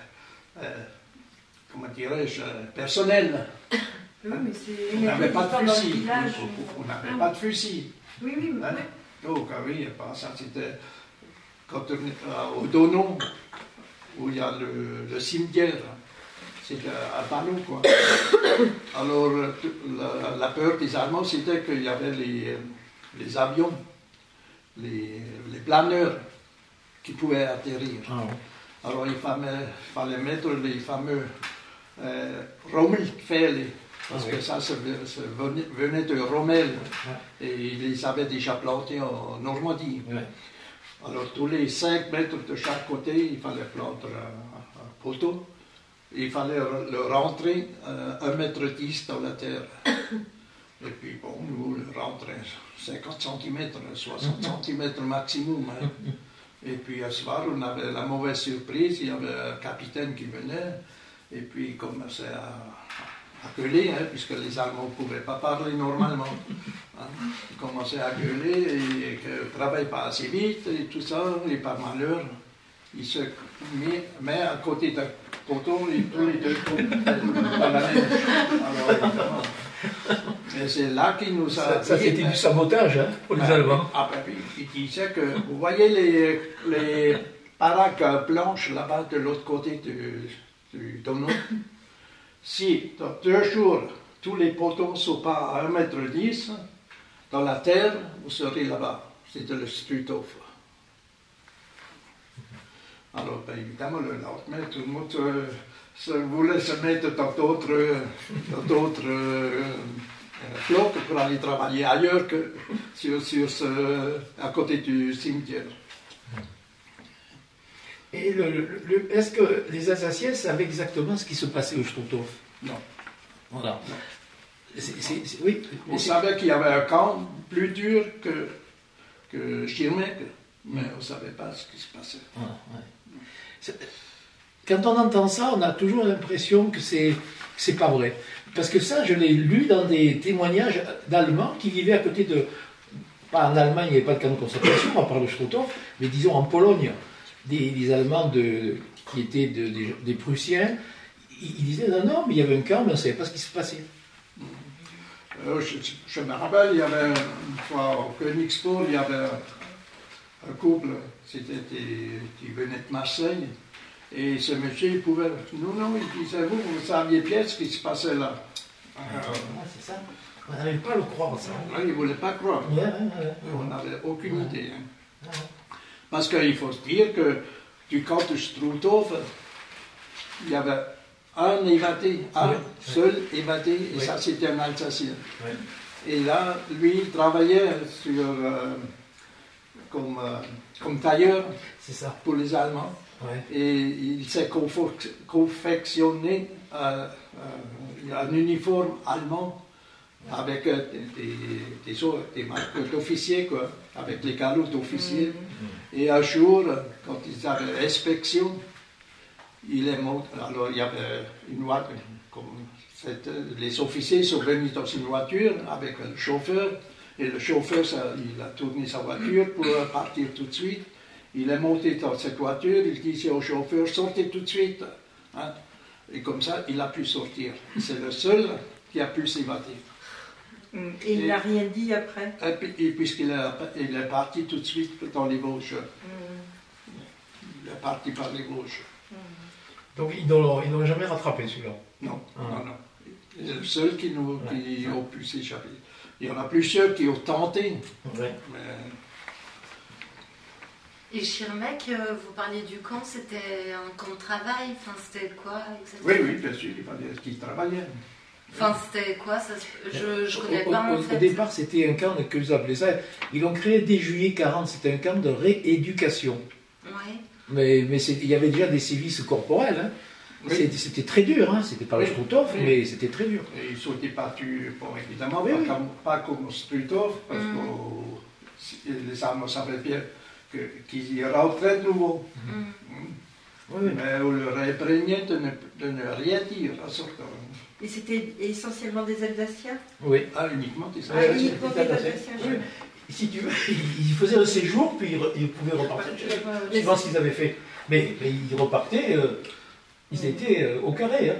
comment dirais-je, personnel. Oui, mais c'est... On n'avait pas de fusil. On Ah, n'avait pas de fusil. Oui, mais Hein? Donc, oui, ça c'était quand au Donon, où il y a le cimetière, c'était à Ballot, quoi. Alors, la peur des Allemands, c'était qu'il y avait les avions, les planeurs qui pouvaient atterrir. Ah, oui. Alors, il fallait mettre les fameux Rommelpfähle, parce que ça venait de Rommel, et ils les avaient déjà plantés en Normandie. Ouais. Alors, tous les 5 mètres de chaque côté, il fallait planter un poteau. Il fallait le rentrer 1,10 mètre dans la terre. Et puis, bon, nous le rentrions 50 cm, 60 cm maximum. Hein. Et puis, un soir, on avait la mauvaise surprise, il y avait un capitaine qui venait, et puis il commençait à gueuler, hein, puisque les Allemands ne pouvaient pas parler normalement. Hein. Il commençait à gueuler, et qu'il ne travaille pas assez vite, et tout ça, et par malheur, il se met à côté d'un poteau, et tous les deux tombent dans la neige. Alors, évidemment. Et c'est là qu'il nous a... Ça c'était du sabotage, hein, pour les Allemands. Ah ben oui, il disait que, vous voyez les baraques blanches là-bas de l'autre côté du Donon, si dans 2 jours, tous les poteaux ne sont pas à 1,10 m, dans la terre, vous serez là-bas. C'était le Struthof. Alors, ben, évidemment, le lendemain, tout le monde voulait se mettre dans d'autres blocs pour aller travailler ailleurs que à côté du cimetière. Et est-ce que les Alsaciens savaient exactement ce qui se passait au Struthof? Non. Voilà. Oui. On savait qu'il y avait un camp plus dur que Schirmeck, mais on ne savait pas ce qui se passait. Ah, ouais. Quand on entend ça, on a toujours l'impression que c'est pas vrai. Parce que ça, je l'ai lu dans des témoignages d'Allemands qui vivaient à côté de... Pas en Allemagne, il n'y avait pas de camp de concentration, à part le Struthof, mais disons en Pologne, des Allemands qui étaient des Prussiens, ils disaient non, mais il y avait un camp, mais on ne savait pas ce qui se passait. Je me rappelle, il y avait une fois au Königsbourg, il y avait un couple, c'était qui venait de Marseille, et ce monsieur, il pouvait... Non, il disait, vous saviez bien ce qui se passait là. C'est ça. On n'avait pas à le croire, ça. Il ne voulait pas croire. On n'avait aucune idée. Hein. Parce qu'il faut se dire que du camp de Struthof, il y avait un évadé, seul évadé, et ça c'était un Alsacien. Et là, lui, il travaillait comme tailleur c'est ça. pour les Allemands. Ouais. Et il s'est confectionné un uniforme allemand avec des marques d'officiers, quoi, avec les calots d'officiers. Et un jour, quand ils avaient l'inspection, il est monté. Alors il y avait une voiture, les officiers sont venus dans une voiture avec le chauffeur, et le chauffeur, il a tourné sa voiture pour partir tout de suite. Il est monté dans cette voiture, il disait au chauffeur, sortez tout de suite. Hein. Et comme ça, il a pu sortir. C'est le seul qui a pu s'évader. Et il n'a rien dit après. Et puisqu'il est parti tout de suite dans les Vosges. Il est parti par les Vosges. Donc ils n'ont jamais rattrapé celui-là. Non, non, non. C'est le seul qui ont pu s'échapper. Il y en a plusieurs qui ont tenté. Ouais. Et Schirmeck, vous parliez du camp, c'était un camp de travail, enfin c'était quoi exactement? Oui, oui, bien sûr, il fallait qu'ils travaillaient. Enfin c'était quoi ça, je connais pas en fait. Au départ c'était un camp que vous appelez ça, ils l'ont créé dès juillet 40, c'était un camp de rééducation. Ouais. Mais il y avait déjà des sévices corporels, hein. Oui. C'était très dur, hein. C'était pas le Struthof, mais c'était très dur. Et ils sont battus, bon, évidemment, oui, pas comme Struthof, parce que les Allemands savaient bien qu'ils rentraient de nouveau. Oui. Mais on leur apprenait de ne rien dire en sortant. Et c'était essentiellement des Alsaciens? Oui. Ah, uniquement des Alsaciens. Ah, uniquement des Alsaciens. Oui. Si tu veux, ils faisaient le séjour, puis ils pouvaient repartir. Je sais pas ce qu'ils avaient fait. Mais ils repartaient, ils étaient au carré. Hein.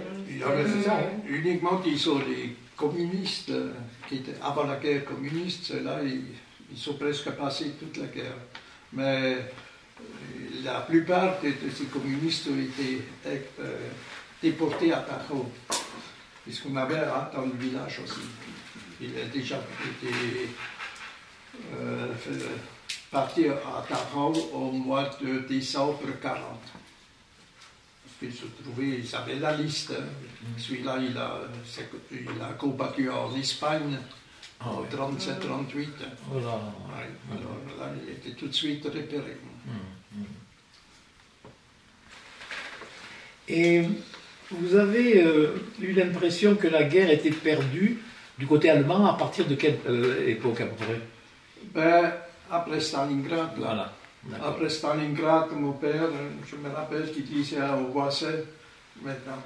Uniquement qu'ils sont les communistes, qui étaient avant la guerre communiste, ceux-là, ils sont presque passés toute la guerre. Mais la plupart de ces communistes ont été déportés à Dachau, puisqu'on avait un dans le village aussi. Il a déjà été parti à Dachau au mois de décembre 40. Parce qu'ils se trouvaient, ils avaient la liste. Hein. Celui-là, il a combattu en Espagne. En 37-38. Voilà. Alors là, il était tout de suite repéré. Et vous avez eu l'impression que la guerre était perdue du côté allemand à partir de quelle époque à peu près? Ben, après Stalingrad. Là. Voilà. Après Stalingrad, mon père, je me rappelle qu'il disait au voisin, maintenant,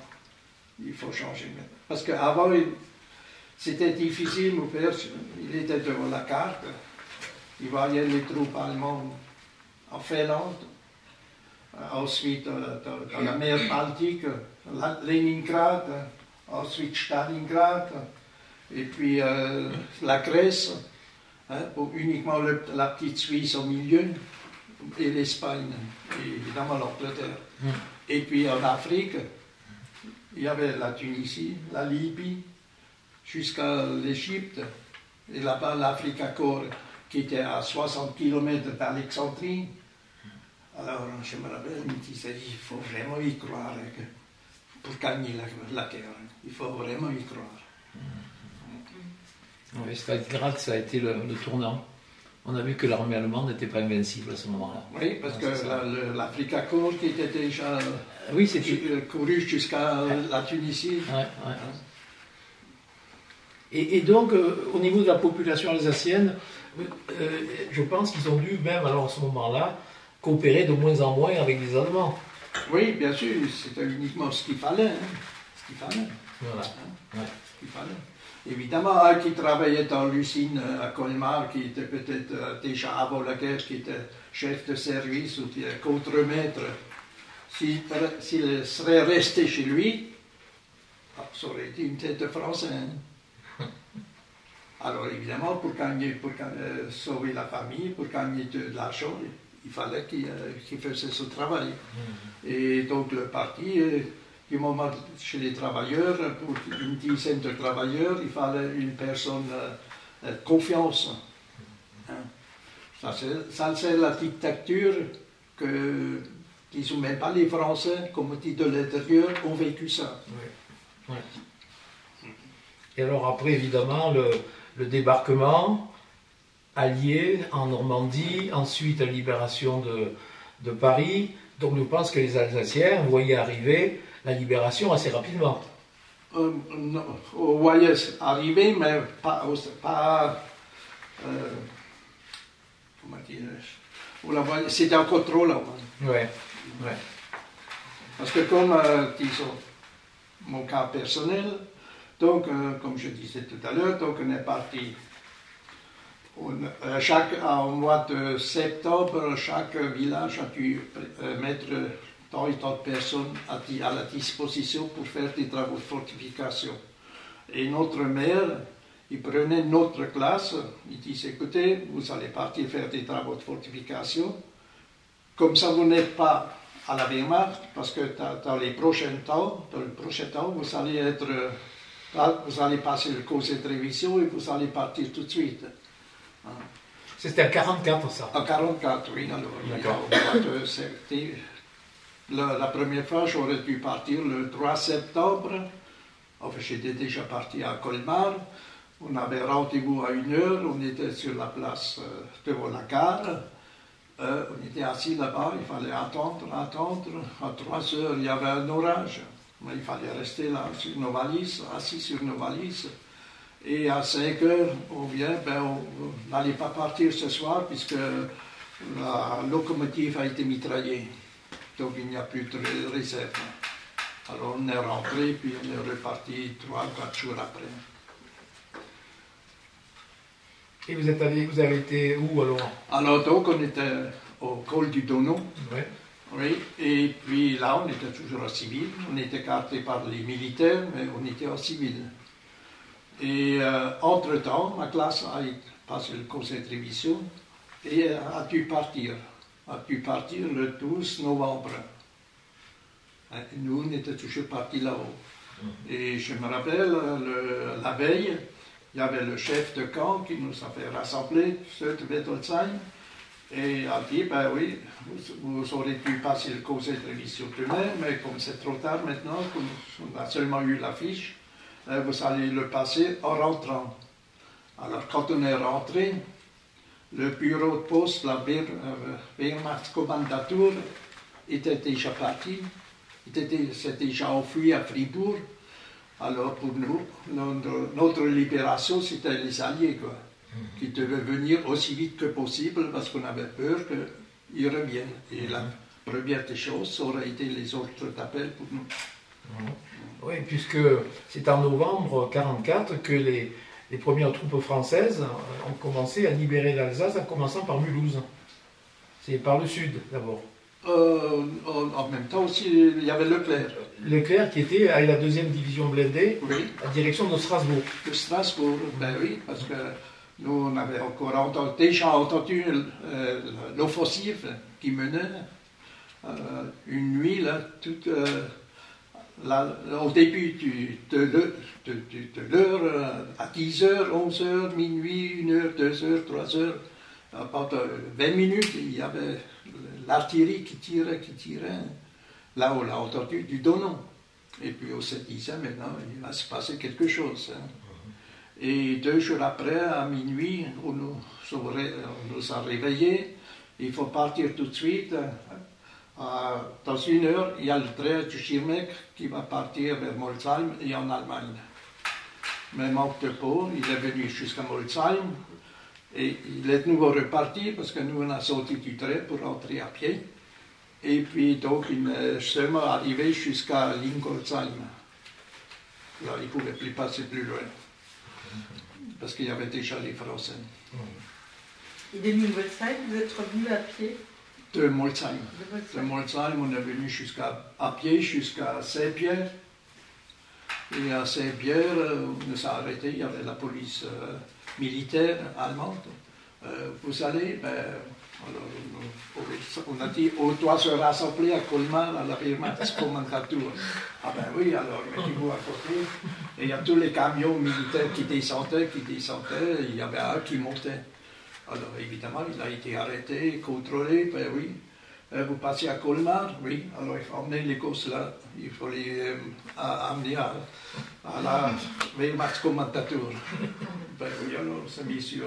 il faut changer maintenant. Parce qu'avant, c'était difficile, mon père, il était devant la carte, il voyait les troupes allemandes en Finlande, ensuite dans la mer Baltique, Leningrad, ensuite Stalingrad, et puis la Grèce, hein, uniquement la petite Suisse au milieu, et l'Espagne, et évidemment l'Angleterre. Et puis en Afrique, il y avait la Tunisie, la Libye, jusqu'à l'Égypte, et là-bas l'Afrique à Corps, qui était à 60 km d'Alexandrie. Alors je me rappelle, il me disait, il faut vraiment y croire pour gagner la guerre. Il faut vraiment y croire. Oui, Stalingrad, ça a été le tournant. On a vu que l'armée allemande n'était pas invincible à ce moment-là. Oui, parce que l'Afrique à Corps qui était déjà couru jusqu'à la Tunisie. Ouais. Et donc, au niveau de la population alsacienne, je pense qu'ils ont dû, même alors à ce moment-là, coopérer de moins en moins avec les Allemands. Oui, bien sûr, c'était uniquement ce qu'il fallait. Hein. Ce qu'il fallait. Voilà. Hein. Ce qu'il fallait. Évidemment, un qui travaillait dans l'usine à Colmar, qui était peut-être déjà avant la guerre, qui était chef de service ou contremaître, s'il serait resté chez lui, ça aurait été une tête de français. Hein. Alors évidemment, pour sauver la famille, pour gagner de l'argent, il fallait qu'il fasse son travail. Et donc le parti, du moment chez les travailleurs, pour une dizaine de travailleurs, il fallait une personne de confiance. Hein. Ça c'est la dictature que, disons même pas les Français, comme on dit de l'intérieur, ont vécu ça. Oui. Et alors après, évidemment, le débarquement allié en Normandie, ensuite la libération de Paris, Donc je pense que les Alsaciens voyaient arriver la libération assez rapidement. Non, on voyait arriver, mais pas comment dirais-je, c'était encore trop loin. Ouais. Parce que comme, disons, mon cas personnel, donc, comme je disais tout à l'heure, donc on est parti. Au mois de septembre, chaque village a dû mettre tant et tant de personnes à la disposition pour faire des travaux de fortification. Et notre maire, il prenait notre classe, il disait, écoutez, vous allez partir faire des travaux de fortification, comme ça vous n'êtes pas à la Wehrmacht, parce que dans le prochain temps, vous allez passer le conseil de révision et vous allez partir tout de suite. C'était en 44 ça? En 44, oui. Alors, la première fois, j'aurais dû partir le 3 septembre. Enfin, j'étais déjà parti à Colmar. On avait rendez-vous à 1h. On était sur la place devant la gare. On était assis là-bas. Il fallait attendre. À 3h, il y avait un orage. Mais il fallait rester là, sur nos valises, assis sur nos valises. Et à 5h, on vient, on n'allait pas partir ce soir puisque la locomotive a été mitraillée. Donc il n'y a plus de réserve. Alors on est rentré, puis on est reparti 3 ou 4 jours après. Et vous avez été où alors? Alors donc on était au col du Donon. Ouais. Oui, et puis là on était toujours en civil. On était gardé par les militaires, mais on était en civil. Et entre-temps, ma classe a passé le conseil de révision et a dû partir le 12 novembre. Et nous, on était toujours partis là-haut. Et je me rappelle, la veille, il y avait le chef de camp qui nous avait rassemblés, ceux de Wettolsheim, et a dit, ben oui, vous aurez dû passer le conseil de révision demain, mais comme c'est trop tard maintenant, on a seulement eu l'affiche, vous allez le passer en rentrant. Alors quand on est rentré, le bureau de poste, la Wehrmachtskommandatur, était déjà parti, s'est déjà enfui à Fribourg. Alors pour nous, notre libération, c'était les Alliés, quoi, qui devaient venir aussi vite que possible parce qu'on avait peur qu'ils reviennent. Et la première des choses, ça aurait été les autres appels pour nous. Oui, puisque c'est en novembre 1944 que les premières troupes françaises ont commencé à libérer l'Alsace en commençant par Mulhouse. C'est par le sud d'abord. En même temps aussi, il y avait Leclerc. Leclerc qui était à la 2e division blindée, oui, à direction de Strasbourg. De Strasbourg, ben oui, parce que nous on avait encore déjà entendu l'offensive qui menait une nuit, là, toute... au début de l'heure, à 10h, 11h, minuit, 1h, 2h, 3h, pendant 20 minutes, il y avait l'artillerie qui tirait. Là, on l'a entendu du Donon. Et puis on s'est dit, maintenant, il va se passer quelque chose. Et 2 jours après, à minuit, on nous a réveillés. Il faut partir tout de suite. Dans 1 heure, il y a le train du Schirmeck qui va partir vers Molsheim et en Allemagne. Mais manque de peau, il est venu jusqu'à Molsheim et il est de nouveau reparti parce que nous on a sauté du train pour rentrer à pied. Et puis donc il est seulement arrivé jusqu'à Lingolsheim. Là, il ne pouvait plus passer plus loin parce qu'il y avait déjà les Français. Et de Lingolsheim, vous êtes revenu à pied? De Molsheim. De Molsheim, on est venu à pied jusqu'à Saint-Pierre. Et à Saint-Pierre, on nous a arrêtés, il y avait la police militaire allemande. Vous allez, alors, on a dit, on doit se rassembler à Colmar, à la Wehrmachtskommandatur. Ah ben oui, alors mettez-vous à côté. Et il y a tous les camions militaires qui descendaient, il y avait un qui montait. Alors évidemment, il a été arrêté, contrôlé, ben oui. Vous passez à Colmar, oui. Alors il faut emmener les gosses là, il faut les amener à la Wehrmachtskommandatur. Ben oui, alors on s'est mis sur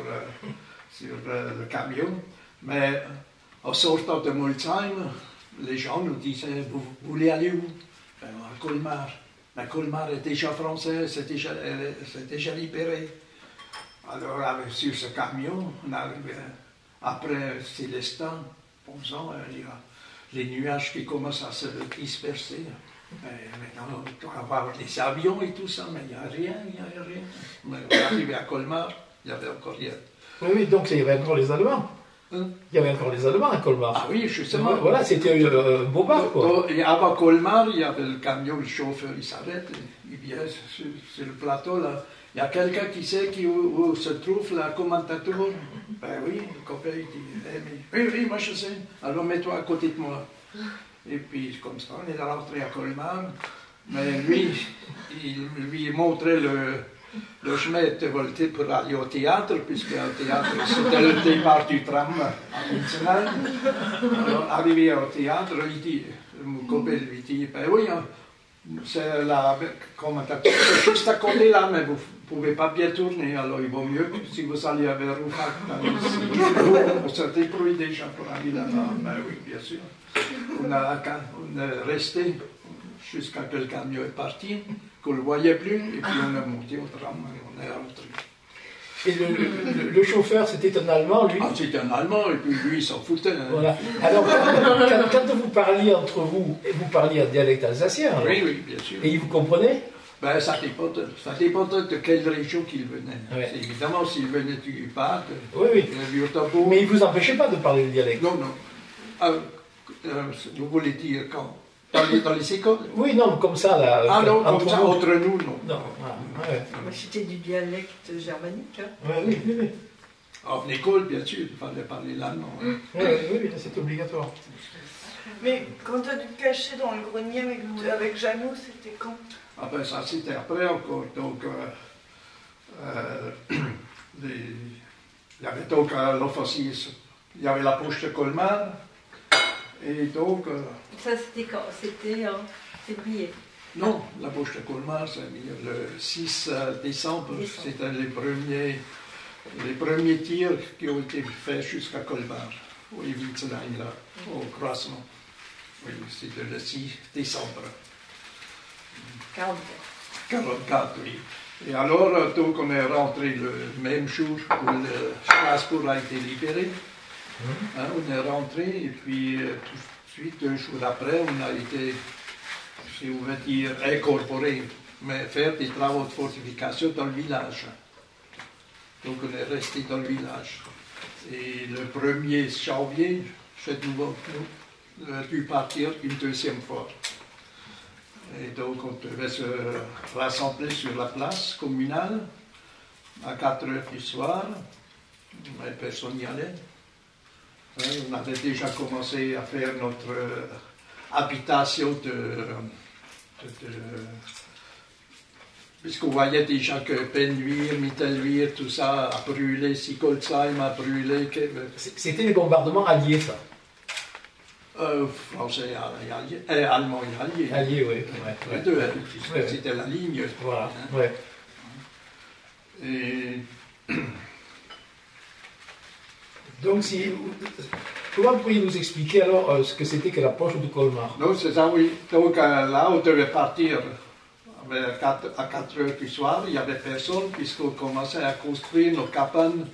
le camion. Mais en sortant de Molsheim, les gens nous disaient, vous voulez aller où? Ben, à Colmar. Mais Colmar est déjà français, c'est déjà libéré. Alors, sur ce camion, on arrive après Célestin, pensant, il y a les nuages qui commencent à se disperser. Maintenant, on va avoir des avions et tout ça, mais il n'y a rien. Mais on est arrivé à Colmar, il n'y avait encore rien. Oui, donc il y avait encore les Allemands. Il y avait encore les Allemands à Colmar. Ah oui, justement. Voilà, c'était beau bar, quoi. Et avant Colmar, il y avait le camion, le chauffeur, il s'arrête, il vient sur le plateau, là. Il y a quelqu'un qui sait où se trouve la commentateur. Ben oui, le copain, il dit, oui, moi je sais, alors mets-toi à côté de moi. Et puis, comme ça, on est rentré à Colmar, mais lui, il lui montrait le chemin était volté pour aller au théâtre, puisque au théâtre, c'était le départ du tram à Winsenheim. Alors, arrivé au théâtre, il dit, mon copain lui dit, ben oui, c'est la commentateur, c'est juste à côté là, mais vous ne pouvez pas bien tourner, alors il vaut mieux que si vous allez vers Roufac, on se débrouille déjà pour aller là-bas. Ben oui, bien sûr. On est resté jusqu'à que le camion est parti, qu'on ne le voyait plus, et puis on est monté au tram et on est rentré. Et le chauffeur, c'était un Allemand, lui? Ah, c'était un Allemand, et puis lui, il s'en foutait. Hein. Voilà. Alors, quand vous parliez entre vous, vous parliez en dialecte alsacien, alors. Oui, bien sûr. Et il vous comprenait? Ben, ça dépendait de quelle région qu'il venait. Ouais. Évidemment, s'il venait du Pas, Oui. du Haut-Tabo. Mais il ne vous empêchait pas de parler le dialecte? Non. Vous voulez dire quand? Dans les écoles? Oui, non, comme ça, là. Ah non, comme ça, entre nous, non. Non, ouais. Moi, c'était du dialecte germanique. Hein. Ouais, oui. En école, bien sûr, il fallait parler l'allemand. Hein. Oui, c'est obligatoire. Mais quand tu as dû te cacher dans le grenier avec Jeannot, c'était quand? Ah ben ça, c'était après encore. Donc, il y avait donc l'offensive, il y avait la poche de Colmar, et donc... Ça, c'était quand? C'était en février? Non, la poche de Colmar, c'est le 6 décembre. C'était les premiers tirs qui ont été faits jusqu'à Colmar, au Winsenheim, là, au croisement. Oui, c'était le 6 décembre. 44, oui. Et alors, donc, on est rentré le même jour où le Strasbourg a été libéré. Hein, on est rentré, et puis tout de suite, 2 jours après, on a été, si on veut dire, incorporé, mais faire des travaux de fortification dans le village. Donc, on est resté dans le village. Et le 1er janvier, cette nouveau, on a dû partir une deuxième fois. Et donc, on devait se rassembler sur la place communale à 4 heures du soir, mais personne n'y allait. On avait déjà commencé à faire notre habitation puisqu'on voyait déjà que Pennuire, Mittelwihr, tout ça a brûlé, Sigolsheim a brûlé. C'était les bombardements alliés, ça? Français et allemand et alliés. Alliés, oui. Les deux, puisque c'était la ligne. Voilà, hein. ouais. Et... Donc, comment pourriez-vous nous expliquer alors ce que c'était que la poche de Colmar? Non, c'est ça, oui. Donc là, on devait partir à 4 heures du soir. Il n'y avait personne, puisqu'on commençait à construire nos cabanes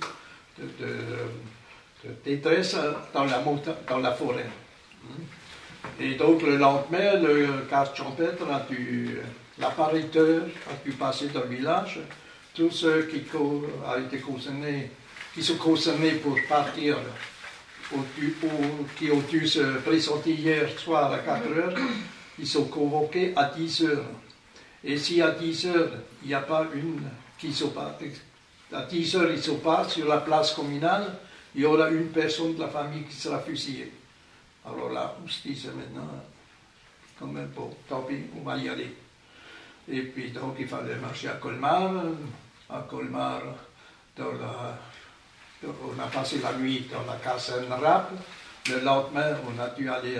de détresse dans la forêt. Et donc le lendemain, le garde champêtre l'appariteur a dû passer dans le village. Tous ceux qui sont concernés pour partir, qui ont dû se présenter hier soir à 4 heures, ils sont convoqués à 10 heures. Et si à 10 heures, il n'y a pas une qui sont pas, à 10 heures, ils ne sont pas sur la place communale, il y aura une personne de la famille qui sera fusillée. Alors là, on se disait maintenant, quand même, bon, tant pis, on va y aller. Et puis donc, il fallait marcher à Colmar. À Colmar, on a passé la nuit dans la caserne Rapp. Le lendemain, on a dû aller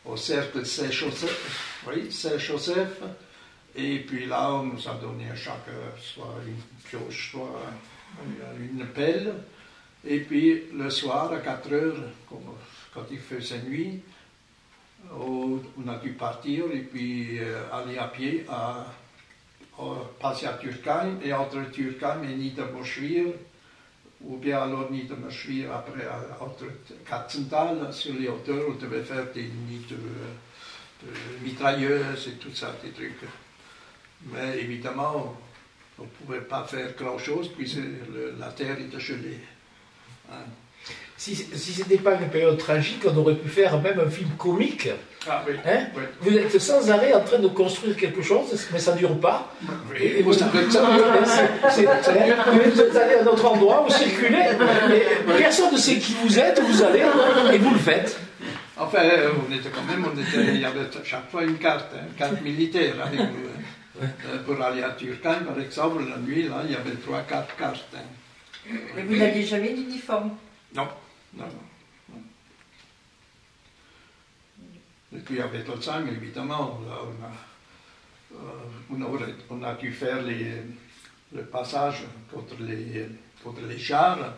au cercle Saint-Joseph. Oui, Saint-Joseph. Et puis là, on nous a donné à chaque soit une pioche, soit une pelle. Et puis le soir, à 4 heures, quand il faisait nuit, on a dû partir et puis aller à pied, passer à Turkheim, et entre Turkheim et Niedermoschwir, ou bien alors Niedermoschwir, après entre Katzenthal, sur les hauteurs, on devait faire des nids de mitrailleuses et tout ça, des trucs. Mais évidemment, on ne pouvait pas faire grand-chose, puisque la terre était gelée. Hein. Si ce n'était pas une période tragique, on aurait pu faire même un film comique. Ah oui, Hein? oui. Vous êtes sans arrêt en train de construire quelque chose, mais ça ne dure pas. Oui, Et vous êtes allé à un autre endroit, vous circulez, et personne ne sait qui vous êtes, où vous allez, et vous le faites. Enfin, il y avait chaque fois une carte militaire avec nous. Pour aller à Turkheim, par exemple, la nuit, là, il y avait 3-4 cartes. Mais vous n'aviez jamais d'uniforme? Non. Et puis avec l'Alzheimer, évidemment, là, on a dû faire le passage contre les chars.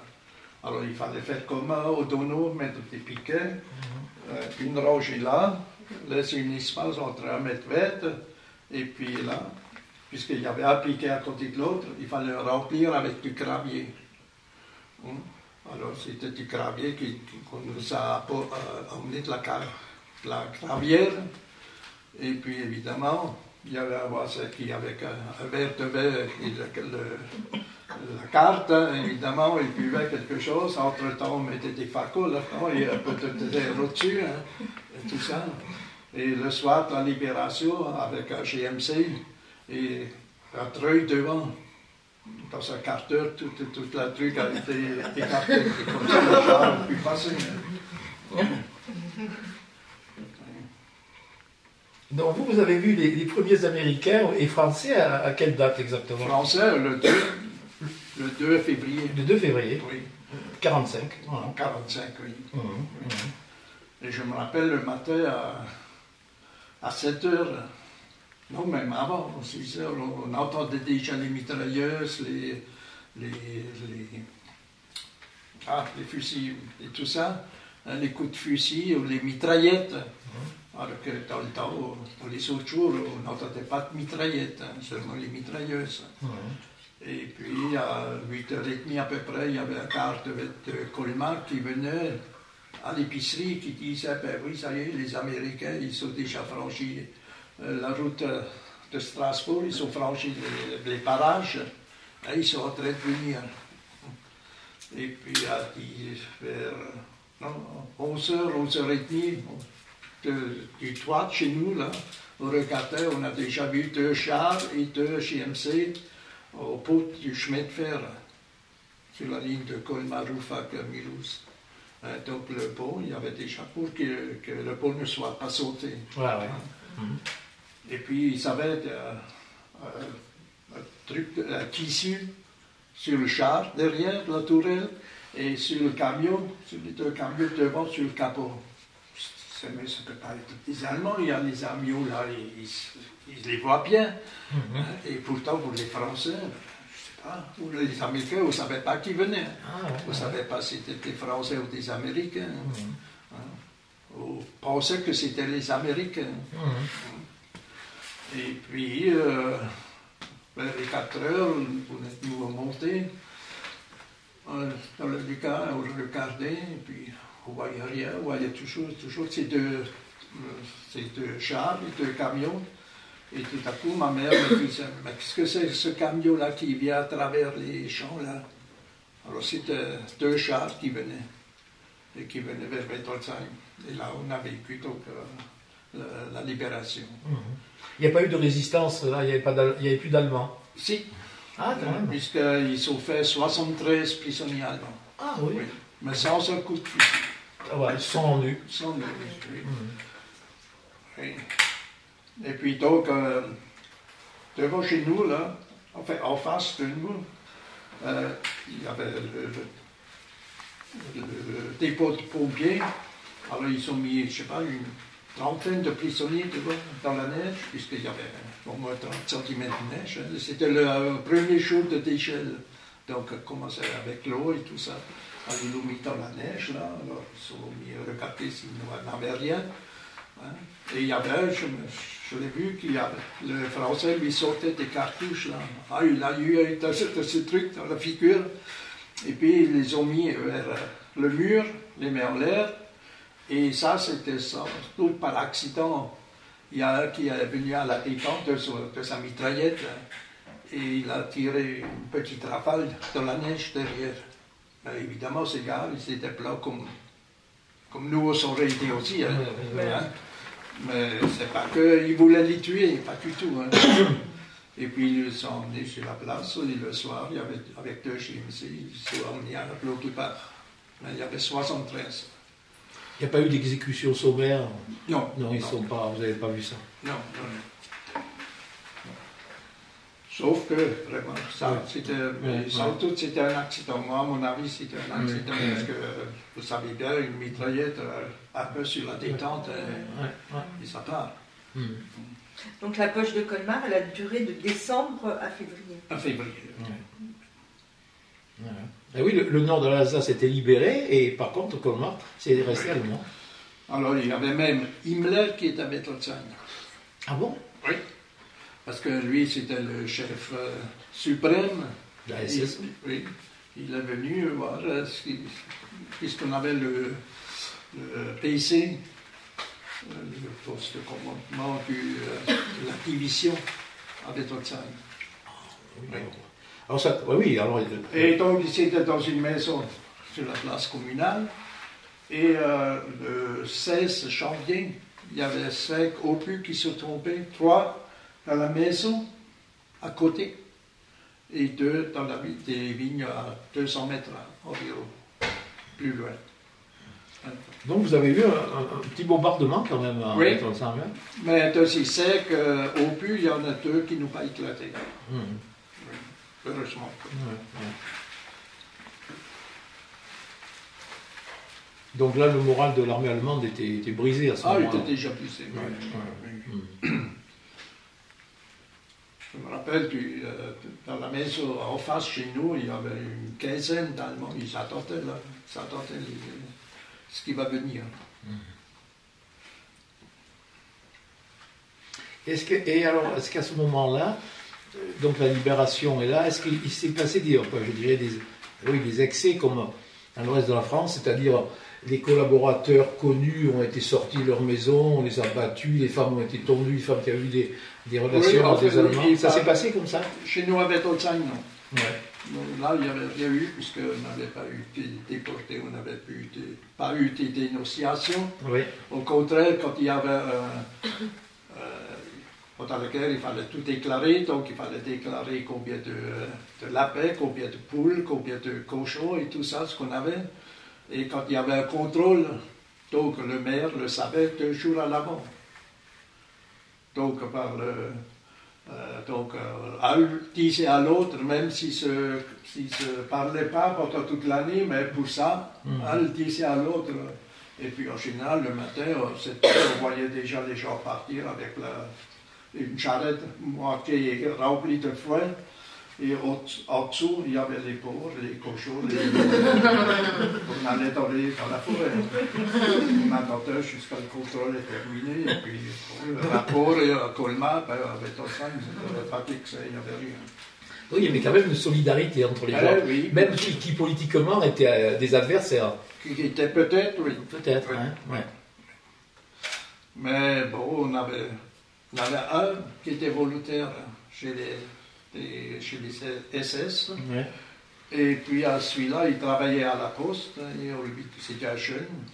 Alors il fallait faire comme au Donau, mettre des piquets, une rangée là, laisser un espace entre 1 mètre et puis là, puisqu'il y avait un piquet à côté de l'autre, il fallait remplir avec du gravier. Alors c'était du gravier qu'on nous a emmené de la gravière. Et puis évidemment, il y avait un voisin qui avait un verre de verre et la carte, évidemment, il buvait quelque chose. Entre-temps, on mettait des facos là-dedans et peut-être des au-dessus, et tout ça. Et le soir de la libération, avec un GMC et un treuil devant. Dans un quart d'heure, tout le truc a été écarté. Et comme ça, le char a pu passer. Donc vous avez vu les premiers Américains et Français à quelle date exactement? Français, le 2 février. Le 2 février. Oui. 45. Voilà. 45, oui. Et je me rappelle le matin à 7 heures, non, même avant, à 6 heures, on entendait déjà les mitrailleuses, les fusils et tout ça, hein, les coups de fusil ou les mitraillettes. Alors que dans le temps, dans les autres jours, on n'entendait pas de mitraillettes, hein, seulement les mitrailleuses. Et puis, à 8h30 à peu près, il y avait un car de Colmar qui venait à l'épicerie qui disait, ben oui, ça y est, les Américains, ils ont déjà franchi la route de Strasbourg, ils ont franchi les parages, et ils sont en train de venir. Et puis, vers 11h, 11h30, du toit de chez nous, là, on regardait, on a déjà vu 2 chars et 2 GMC au pot du chemin de fer, sur la ligne de Colmar-Rouffach à Mulhouse. Donc le pont, il y avait déjà pour que le pont ne soit pas sauté. Et puis ils avaient un tissu sur le char, derrière la tourelle, et sur le camion, sur les 2 camions devant, sur le capot. Mais ça ne peut pas être des Allemands, il y a les Amiots là, ils les voient bien. Et pourtant, pour les Français, je ne sais pas, ou les Américains, vous ne savez pas qui venait. Vous ne savez pas si c'était des Français ou des Américains. Vous pensez que c'était les Américains. Et puis, vers les 4 heures, on est nous montés dans le Lucas, on regardait, et puis on ne voyait rien, on voyait toujours ces deux chars, les 2 camions. Et tout à coup, ma mère me disait, mais qu'est-ce que c'est ce camion-là qui vient à travers les champs là? Alors c'était 2 chars qui venaient, et qui venaient vers Wettolsheim. Et là, on a vécu donc la libération. Il n'y a pas eu de résistance, là, il n'y avait plus d'Allemands? Si. Ah, quand même. Puisqu'ils ont fait 73 prisonniers allemands. Ah oui. Mais sans un coup de fusil. Ah ouais, ils se sont rendus. Sans le oui. Et puis donc, devant chez nous, là, enfin en face de nous, il y avait le dépôt de pompiers. Alors ils ont mis, je ne sais pas, une trentaine de prisonniers dans la neige, puisqu'il y avait au moins 30 cm de neige. C'était le premier jour de dégel. Donc, commençait avec l'eau et tout ça. Alors, ils l'ont mis dans la neige, là. Alors, ils ont mis regarder s'ils n'avaient rien. Hein. Et il y avait, je l'ai vu, le Français lui sortait des cartouches. Là. Ah, il a eu ce truc dans la figure. Et puis ils les ont mis vers le mur, les mains en l'air. Et ça, c'était ça. Tout par accident. Il y a un qui est venu à la détente de sa mitraillette. Et il a tiré une petite rafale dans la neige derrière. Ben, évidemment, ces gars, ils étaient plats comme nous aurions été aussi. Hein. Hein? Mais c'est pas qu'ils voulaient les tuer, pas du tout. Hein. Et puis ils les ont emmenés sur la place, et le soir, il y avait, avec 2 GMC, ils sont emmenés à l'autre part. Il y avait 73. Il n'y a pas eu d'exécution sommaire? Non. Non, ils sont pas, vous n'avez pas vu ça? Non. Sauf que, vraiment, ça, c'était, surtout, c'était un accident. Moi, à mon avis, c'était un accident, parce que, vous savez bien, une mitraillette, un peu sur la détente, et ça part. Donc la poche de Colmar, elle a duré de décembre à février. À février. Et oui, le nord de l'Alsace était libéré, et par contre, Colmar, c'est resté allemand. Alors, il y avait même Himmler qui était à Wettolsheim. Ah bon? Oui. Parce que lui, c'était le chef suprême. La SS. Oui. Il est venu voir puisqu'on avait le PC, le poste de commandement de la division à Wettolsheim. Oui. Alors ça, oui, alors... Et donc, c'était dans une maison sur la place communale. Et le 16 janvier, il y avait 5 obus qui se trompaient, 3 dans la maison à côté et 2 dans des vignes à 200 mètres environ, plus loin. Donc vous avez eu un petit bombardement quand même à Oui, mais aussi c'est qu'obus, il y en a 2 qui n'ont pas éclaté. Oui, heureusement. Donc là, le moral de l'armée allemande était brisé à ce moment-là. Ah, il était déjà brisé. Je me rappelle, dans la maison en face chez nous, il y avait une quinzaine d'Allemands. Ils attendaient ce qui va venir. Est-ce qu'à ce moment-là, donc la libération est là, est-ce qu'il s'est passé des excès comme dans le reste de la France, c'est-à-dire les collaborateurs connus ont été sortis de leur maison, on les a battus, les femmes ont été tondues, les femmes qui avaient eu des relations avec des Allemands. Ça s'est passé comme ça? Chez nous, à Wettolsheim, non. Ouais. Donc, là, il n'y avait rien eu, puisqu'on n'avait pas été déporté, on n'avait pas eu de dénonciation. Oui. Au contraire, quand il y avait pendant la guerre, il fallait tout déclarer, donc il fallait déclarer combien de lapins, combien de poules, combien de cochons et tout ça, ce qu'on avait. Et quand il y avait un contrôle, donc le maire le savait 2 jours à l'avant. Donc, un disait à l'autre, même s'ils se parlaient pas pendant toute l'année, mais pour ça, un disait à l'autre. Et puis en général, le matin, on voyait déjà les gens partir avec une charrette moitié remplie de foin. Et en dessous, il y avait les porcs, les cochons, on allait dans la forêt. On attendait jusqu'à le contrôle est terminé. Et puis, le rapport à Colmar, à Wettolsheim, il n'y avait pas d'excès, il n'y avait rien. Oui, il y avait quand même une solidarité entre les gens, oui. Même qui politiquement étaient des adversaires. Qui étaient peut-être, oui. Peut-être, oui. Hein, ouais. Mais bon, on avait un qui était volontaire chez les SS. Ouais. Et puis à celui-là, il travaillait à la poste. Et c'était un jeune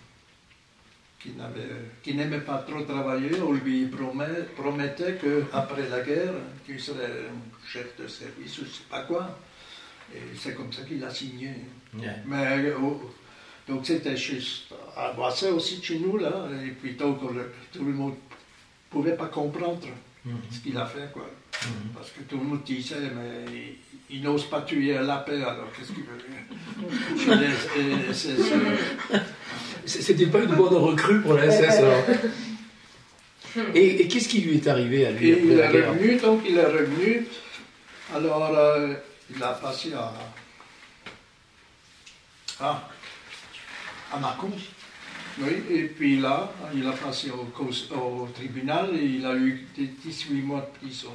qui n'aimait pas trop travailler. On lui promettait qu'après la guerre, tu serais chef de service ou je ne sais pas quoi. Et c'est comme ça qu'il a signé. Ouais. Mais donc c'était juste à Boisset aussi chez nous, là. Et puis donc tout le monde ne pouvait pas comprendre ce qu'il a fait, quoi. Parce que tout le monde disait, mais il n'ose pas tuer un lapin, alors qu'est-ce qu'il veut? C'était pas une bonne recrue pour la SS, alors. Et qu'est-ce qui lui est arrivé à lui après la guerre? Il est revenu, alors il a passé à Mâcon. Oui, et puis là, il a passé au tribunal et il a eu 18 mois de prison.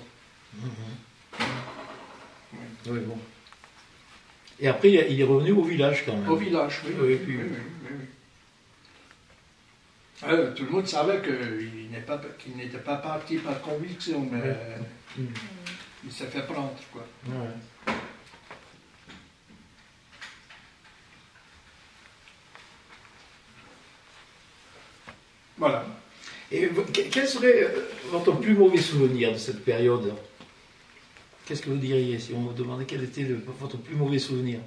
Oui, bon. Et après, il est revenu au village quand même. Au village, oui. Oui, puis- Tout le monde savait qu'il n'était pas parti par conviction, mais il s'est fait prendre, quoi. Ouais. Voilà. Et quel serait votre plus mauvais souvenir de cette période? Qu'est-ce que vous diriez si on vous demandait quel était votre plus mauvais souvenir?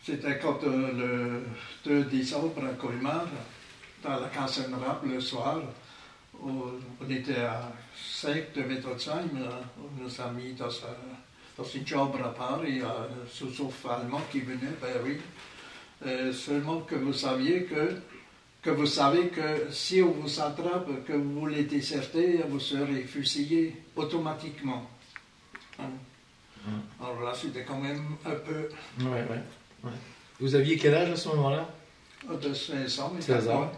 C'était quand le 2 décembre à Colmar, dans la Kassenrab le soir, on était à 5 de Wettolsheim, on nous a mis dans une chambre à part, et il y a un sous-off allemand qui venait, ben oui. Seulement que vous saviez que vous savez que si on vous attrape, que vous voulez déserter, vous serez fusillé automatiquement. Hein? Alors là, c'était quand même un peu... Ouais. Vous aviez quel âge à ce moment-là? De 16 ans et 16 4 ans. mois.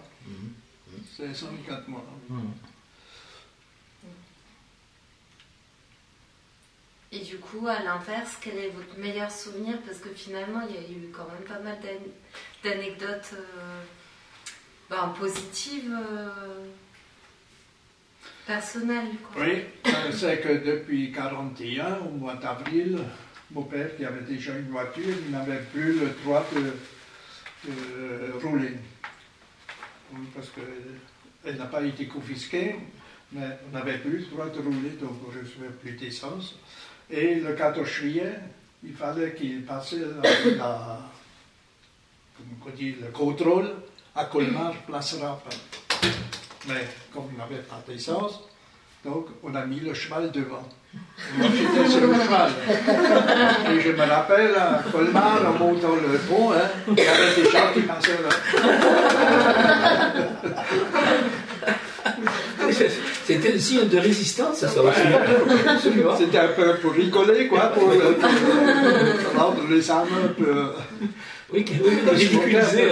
16 ans et 4 mois. Et du coup, à l'inverse, quel est votre meilleur souvenir? Parce que finalement, il y a eu quand même pas mal d'anecdotes positives, personnelles. Quoi. Oui, c'est que depuis 1941, au mois d'avril, mon père, qui avait déjà une voiture, il n'avait plus le droit de rouler. Parce qu'elle n'a pas été confisquée, mais on n'avait plus le droit de rouler, donc on ne recevait plus d'essence. Et le 14 juillet, il fallait qu'il passe le contrôle à Colmar, place Rapp. Mais comme on n'avait pas d'essence, donc on a mis le cheval devant. Moi j'étais sur le cheval. Et je me rappelle, à Colmar, en montant le pont, il y avait des gens qui passaient là. C'était un signe de résistance, ça aussi. Absolument. C'était un peu pour rigoler, quoi, pour rendre les âmes un peu... Oui, ridiculisé.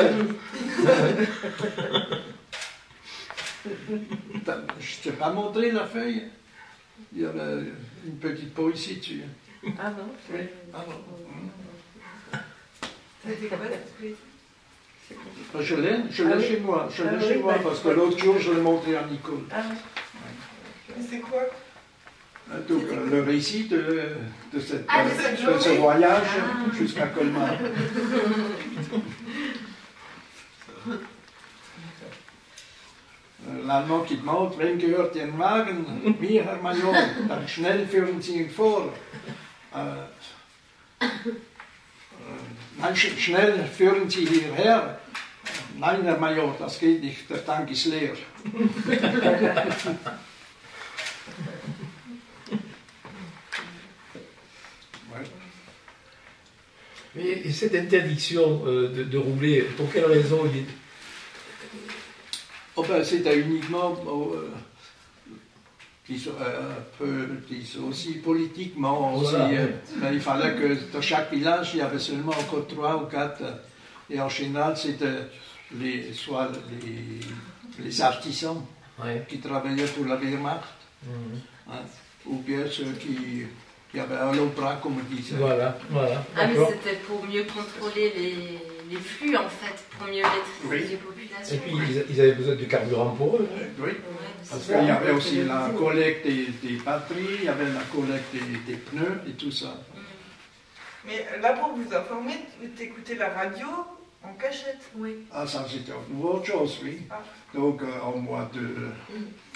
Je t'ai pas montré la feuille. Il y avait une petite poésie dessus. Ah non? Oui. Ah non. C'était quoi cette poésie? Je l'ai chez moi. Je l'ai chez moi parce que l'autre jour, je l'ai montré à Nicole. Ah C'est quoi? Donc, le récit de cette ce voyage jusqu'à Colmar. L'Allemand qui te montre, wem gehört den Wagen? Mir, Herr Major, dann schnell führen Sie ihn vor. Nein, schnell führen Sie hierher. Nein, Herr Major, das geht nicht, der Tank ist leer. Mais cette interdiction de rouler, pour quelle raison Oh ben, c'était uniquement aussi politiquement aussi. Voilà. Ben, il fallait que dans chaque village, il y avait seulement encore 3 ou 4. Et en général, c'était soit les artisans qui travaillaient pour la Wehrmacht, hein, ou bien ceux qui avaient un long bras, comme on disait. Voilà. Ah, mais c'était pour mieux contrôler les flux, en fait, pour mieux maîtriser les populations. Et puis, ils avaient besoin de carburant pour eux. Oui. Ouais, Parce qu'il y avait aussi la collecte des batteries, il y avait la collecte des pneus et tout ça. Mais là, pour vous informer, t'écoutez la radio en cachette. Oui. Ah, ça c'était une autre chose, oui. Ah. Donc, en mois de...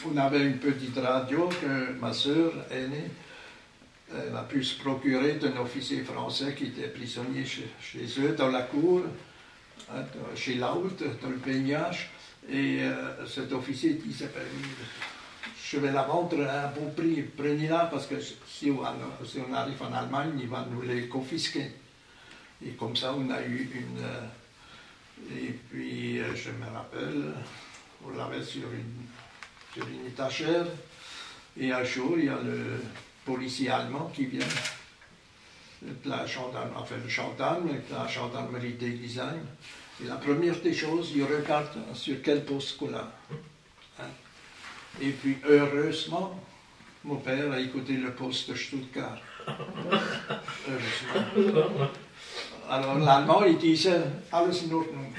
On avait une petite radio que ma sœur aînée, elle a pu se procurer d'un officier français qui était prisonnier chez eux, dans la cour, hein, chez Laut, dans le baignage. Et cet officier disait, je vais la vendre à un bon prix, prenez-la parce que si on arrive en Allemagne, il va nous les confisquer. Et comme ça, on a eu une... et puis, je me rappelle, on l'avait sur une étagère, et un jour, il y a le policier allemand qui vient. de la gendarmerie, enfin le gendarme, de la gendarmerie des designs. Et la première des choses, il regarde sur quel poste qu'on a. Hein. Et puis, heureusement, mon père a écouté le poste de Stuttgart. Heureusement. Alors, l'allemand, il disait, alles in Ordnung.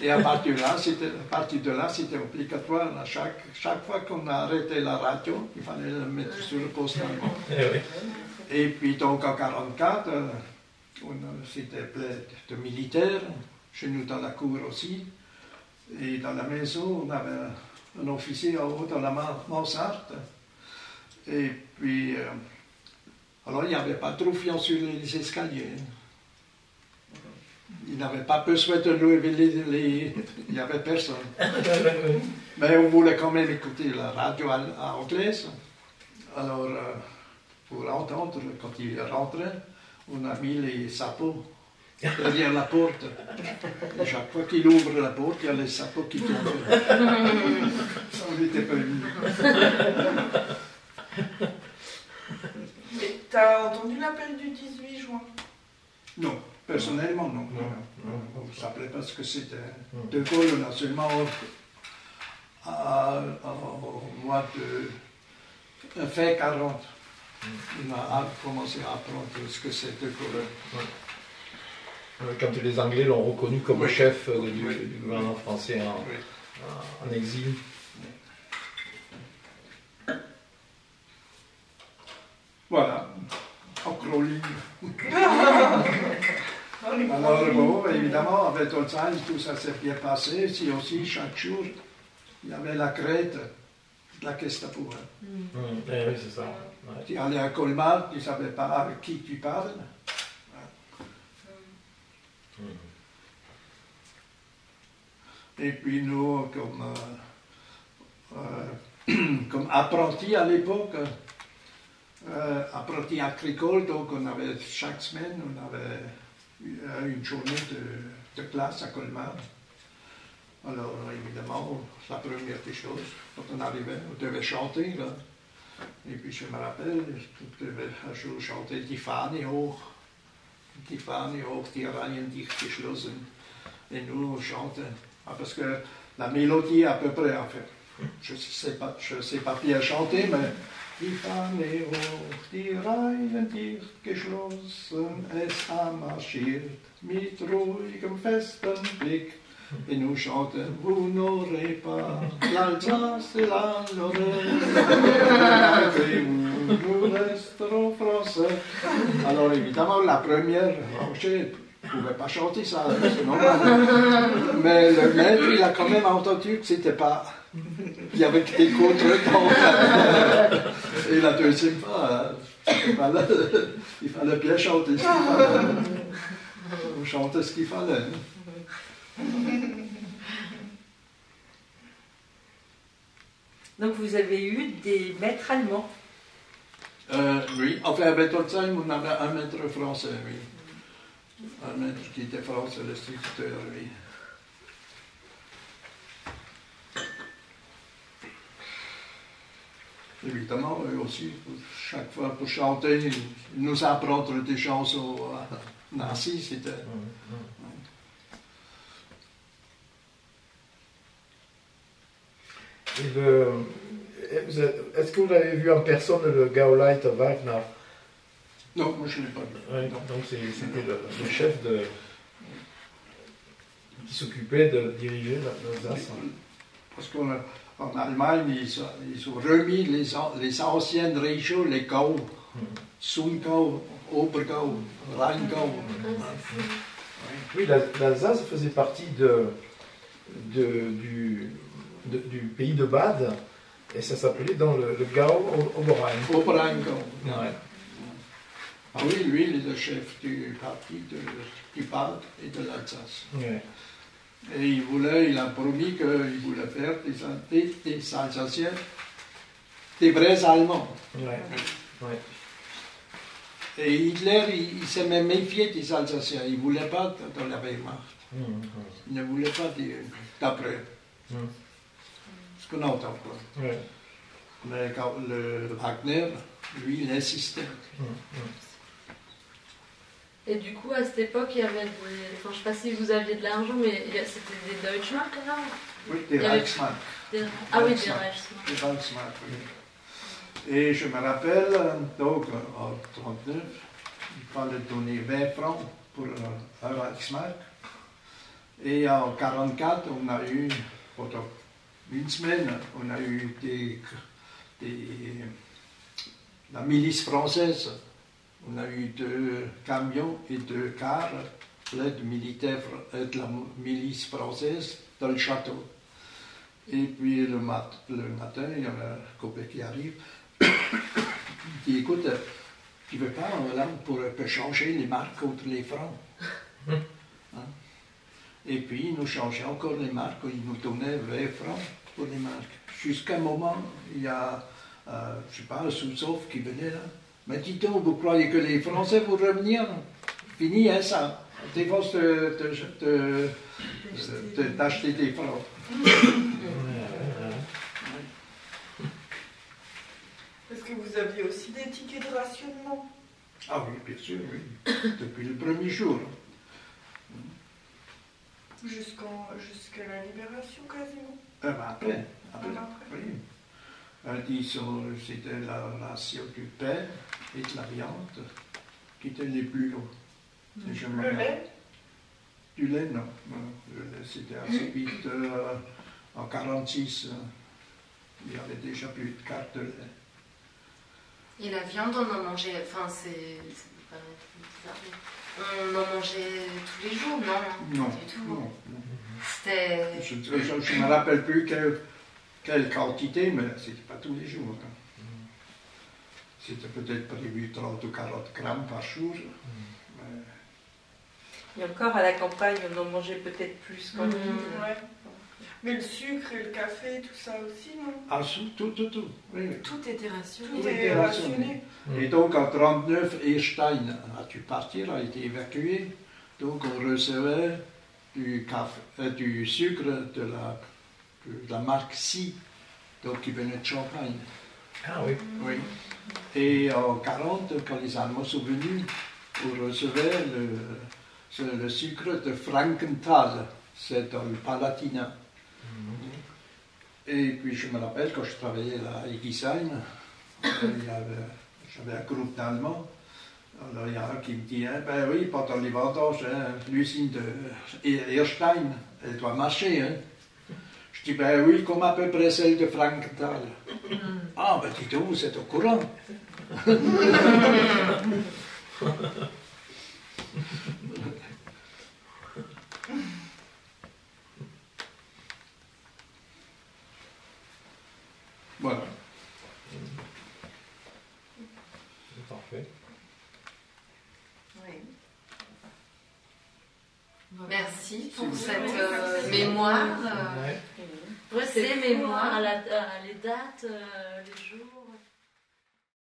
Et à partir de là, c'était obligatoire. Chaque fois qu'on a arrêté la radio, il fallait le mettre sur le poste allemand. Et puis, donc, en 1944, c'était plein de militaires, chez nous dans la cour aussi. Et dans la maison, on avait un officier en haut dans la mansarde. Et puis, alors il n'y avait pas de ruffian sur les escaliers. Il n'avait pas besoin de lever il n'y avait personne. Mais on voulait quand même écouter la radio anglaise. Alors, pour entendre, quand il rentrait, on a mis les sapots derrière la porte. Et chaque fois qu'il ouvre la porte, il y a les sapots qui tombent. On n'était pas venus. Mais t'as entendu l'appel du 18 juin? Non, personnellement non. On ne savait pas ce que c'était. De Gaulle, on a seulement au mois de fin 40. On a commencé à apprendre ce que c'était De Gaulle. Quand les Anglais l'ont reconnu comme chef du gouvernement français en exil. Voilà, encore au lit. Alors bon, évidemment, avec Tolzheim, tout ça s'est bien passé. Si aussi, chaque jour, il y avait la crête de la Gestapo. Oui, c'est ça. Ouais. Tu allais à Colmar, tu ne savais pas avec qui tu parles. Et puis nous, comme apprentis à l'époque, apprentis agricoles, donc on avait chaque semaine, on avait une journée de classe à Colmar. Alors évidemment, la première des choses, quand on arrivait, on devait chanter. Là. Et puis je me rappelle, on devait un jour chanter Die Fahne hoch, die Reihen dicht geschlossen. Et nous, on chantait. Parce que la mélodie à peu près, en fait, je ne sais pas bien chanter, mais die Fahne hoch, die Reihen dicht geschlossen, es marschiert mit ruhigem festen Blick. Et nous chantons, vous n'aurez pas l'Alsace et la Lorraine, nous resterons français. Alors évidemment, la première rangée ne pouvait pas chanter ça, c'est normal. Mais le maître, il a quand même entendu que c'était pas... Il y avait des contretemps. Et la deuxième fois, il fallait bien chanter ce qu'il fallait. On chantait ce qu'il fallait. Donc vous avez eu des maîtres allemands? Oui, enfin avec Tolzheim, on avait un maître français, oui. Un maître qui était français, l'instituteur, oui. Évidemment, eux aussi, chaque fois pour chanter, nous apprendre des chansons nazis, c'était... Est-ce que vous avez vu en personne le Gauleiter Wagner? Non, moi je ne l'ai pas vu. Oui, donc c'était le chef qui s'occupait de diriger l'Alsace. Parce qu'en Allemagne, ils ont remis les anciennes régions, les Gau, Sundgau, Obergau, Rheingau. Oui, l'Alsace faisait partie du pays de Bade, et ça s'appelait dans le Gau Oberrhein. Oberrheingau. Ouais. Ah oui, lui, il est le chef du parti du Bade et de l'Alsace. Ouais. Et il a promis qu'il voulait faire des Alsaciens, des vrais Allemands. Ouais. Ouais. Et Hitler, il s'est même méfié des Alsaciens. Il ne voulait pas dans la Wehrmacht. Il ne voulait pas d'après. Ce qu'on entend. Quoi. Ouais. Mais le Wagner, lui, il insistait. Et du coup, à cette époque, il y avait des... Enfin, je sais pas si vous aviez de l'argent, mais c'était des Deutschmark, là. Oui, des Il y avait- Reichsmark. Ah oui, des Reichsmark. Reichsmark. Des Reichsmark, oui. Et je me rappelle, donc en 1939, il fallait donner 20 francs pour un Reichsmark. Et en 1944, on a eu, pendant une semaine, on a eu la milice française. On a eu 2 camions et 2 cars pleins de militaires de la milice française dans le château. Et puis le matin, il y a un copain qui arrive. Il dit, écoute, tu veux pas là pour changer les marques contre les francs? Hein? Et puis il nous changeait encore les marques, il nous donnait 20 francs pour les marques. Jusqu'à un moment, il y a, je sais pas, un sous-off qui venait là. Mais dis donc, vous croyez que les Français vont revenir? Fini, hein, ça. Défense d'acheter des francs. Parce que vous aviez aussi des tickets de rationnement. Ah oui, bien sûr, oui. Depuis le premier jour. Jusqu'à la libération quasiment. Après. Après. Oui. Disons, c'était la ration du pain et de la viande qui étaient les plus longs. Et je me Le lait? Du lait, non. Le lait, c'était assez vite. En 1946, il y avait déjà plus de cartes de lait. Et la viande, on en mangeait, enfin c'est pas bizarre, mais on en mangeait tous les jours, non? Non, Du tout. non. C'était... Je ne me rappelle plus quelle quantité, mais c'était pas tous les jours. Hein. C'était peut-être prévu 30 ou 40 grammes par jour. Et encore à la campagne, on en mangeait peut-être plus qu'en ville. Ouais. Mais le sucre et le café, tout ça aussi, non? Ah, tout. Oui. Tout était rationné. Tout est rationné. Et donc en 1939, Erstein a dû partir, a été évacué. Donc on recevait du sucre de la marque Si, donc qui venait de Champagne. Ah oui. Oui. Et en 1940, quand les Allemands sont venus, on recevait le sucre de Frankenthal, c'est dans le Palatinat. Et puis je me rappelle, quand je travaillais à Egisheim, j'avais un groupe d'Allemands. Alors il y a un qui me dit, hein, ben oui, pendant les vendanges, hein, l'usine de Erstein, elle doit marcher. Hein. Je dis, ben oui, comme à peu près celle de Frankenthal. Ah, ben dis donc, vous êtes au courant. Voilà. Parfait. Oui. Voilà. Merci pour C'est cette bon. mémoire. Ouais. Ouais, Ces c'est mémoires. mémoire, les dates, les jours.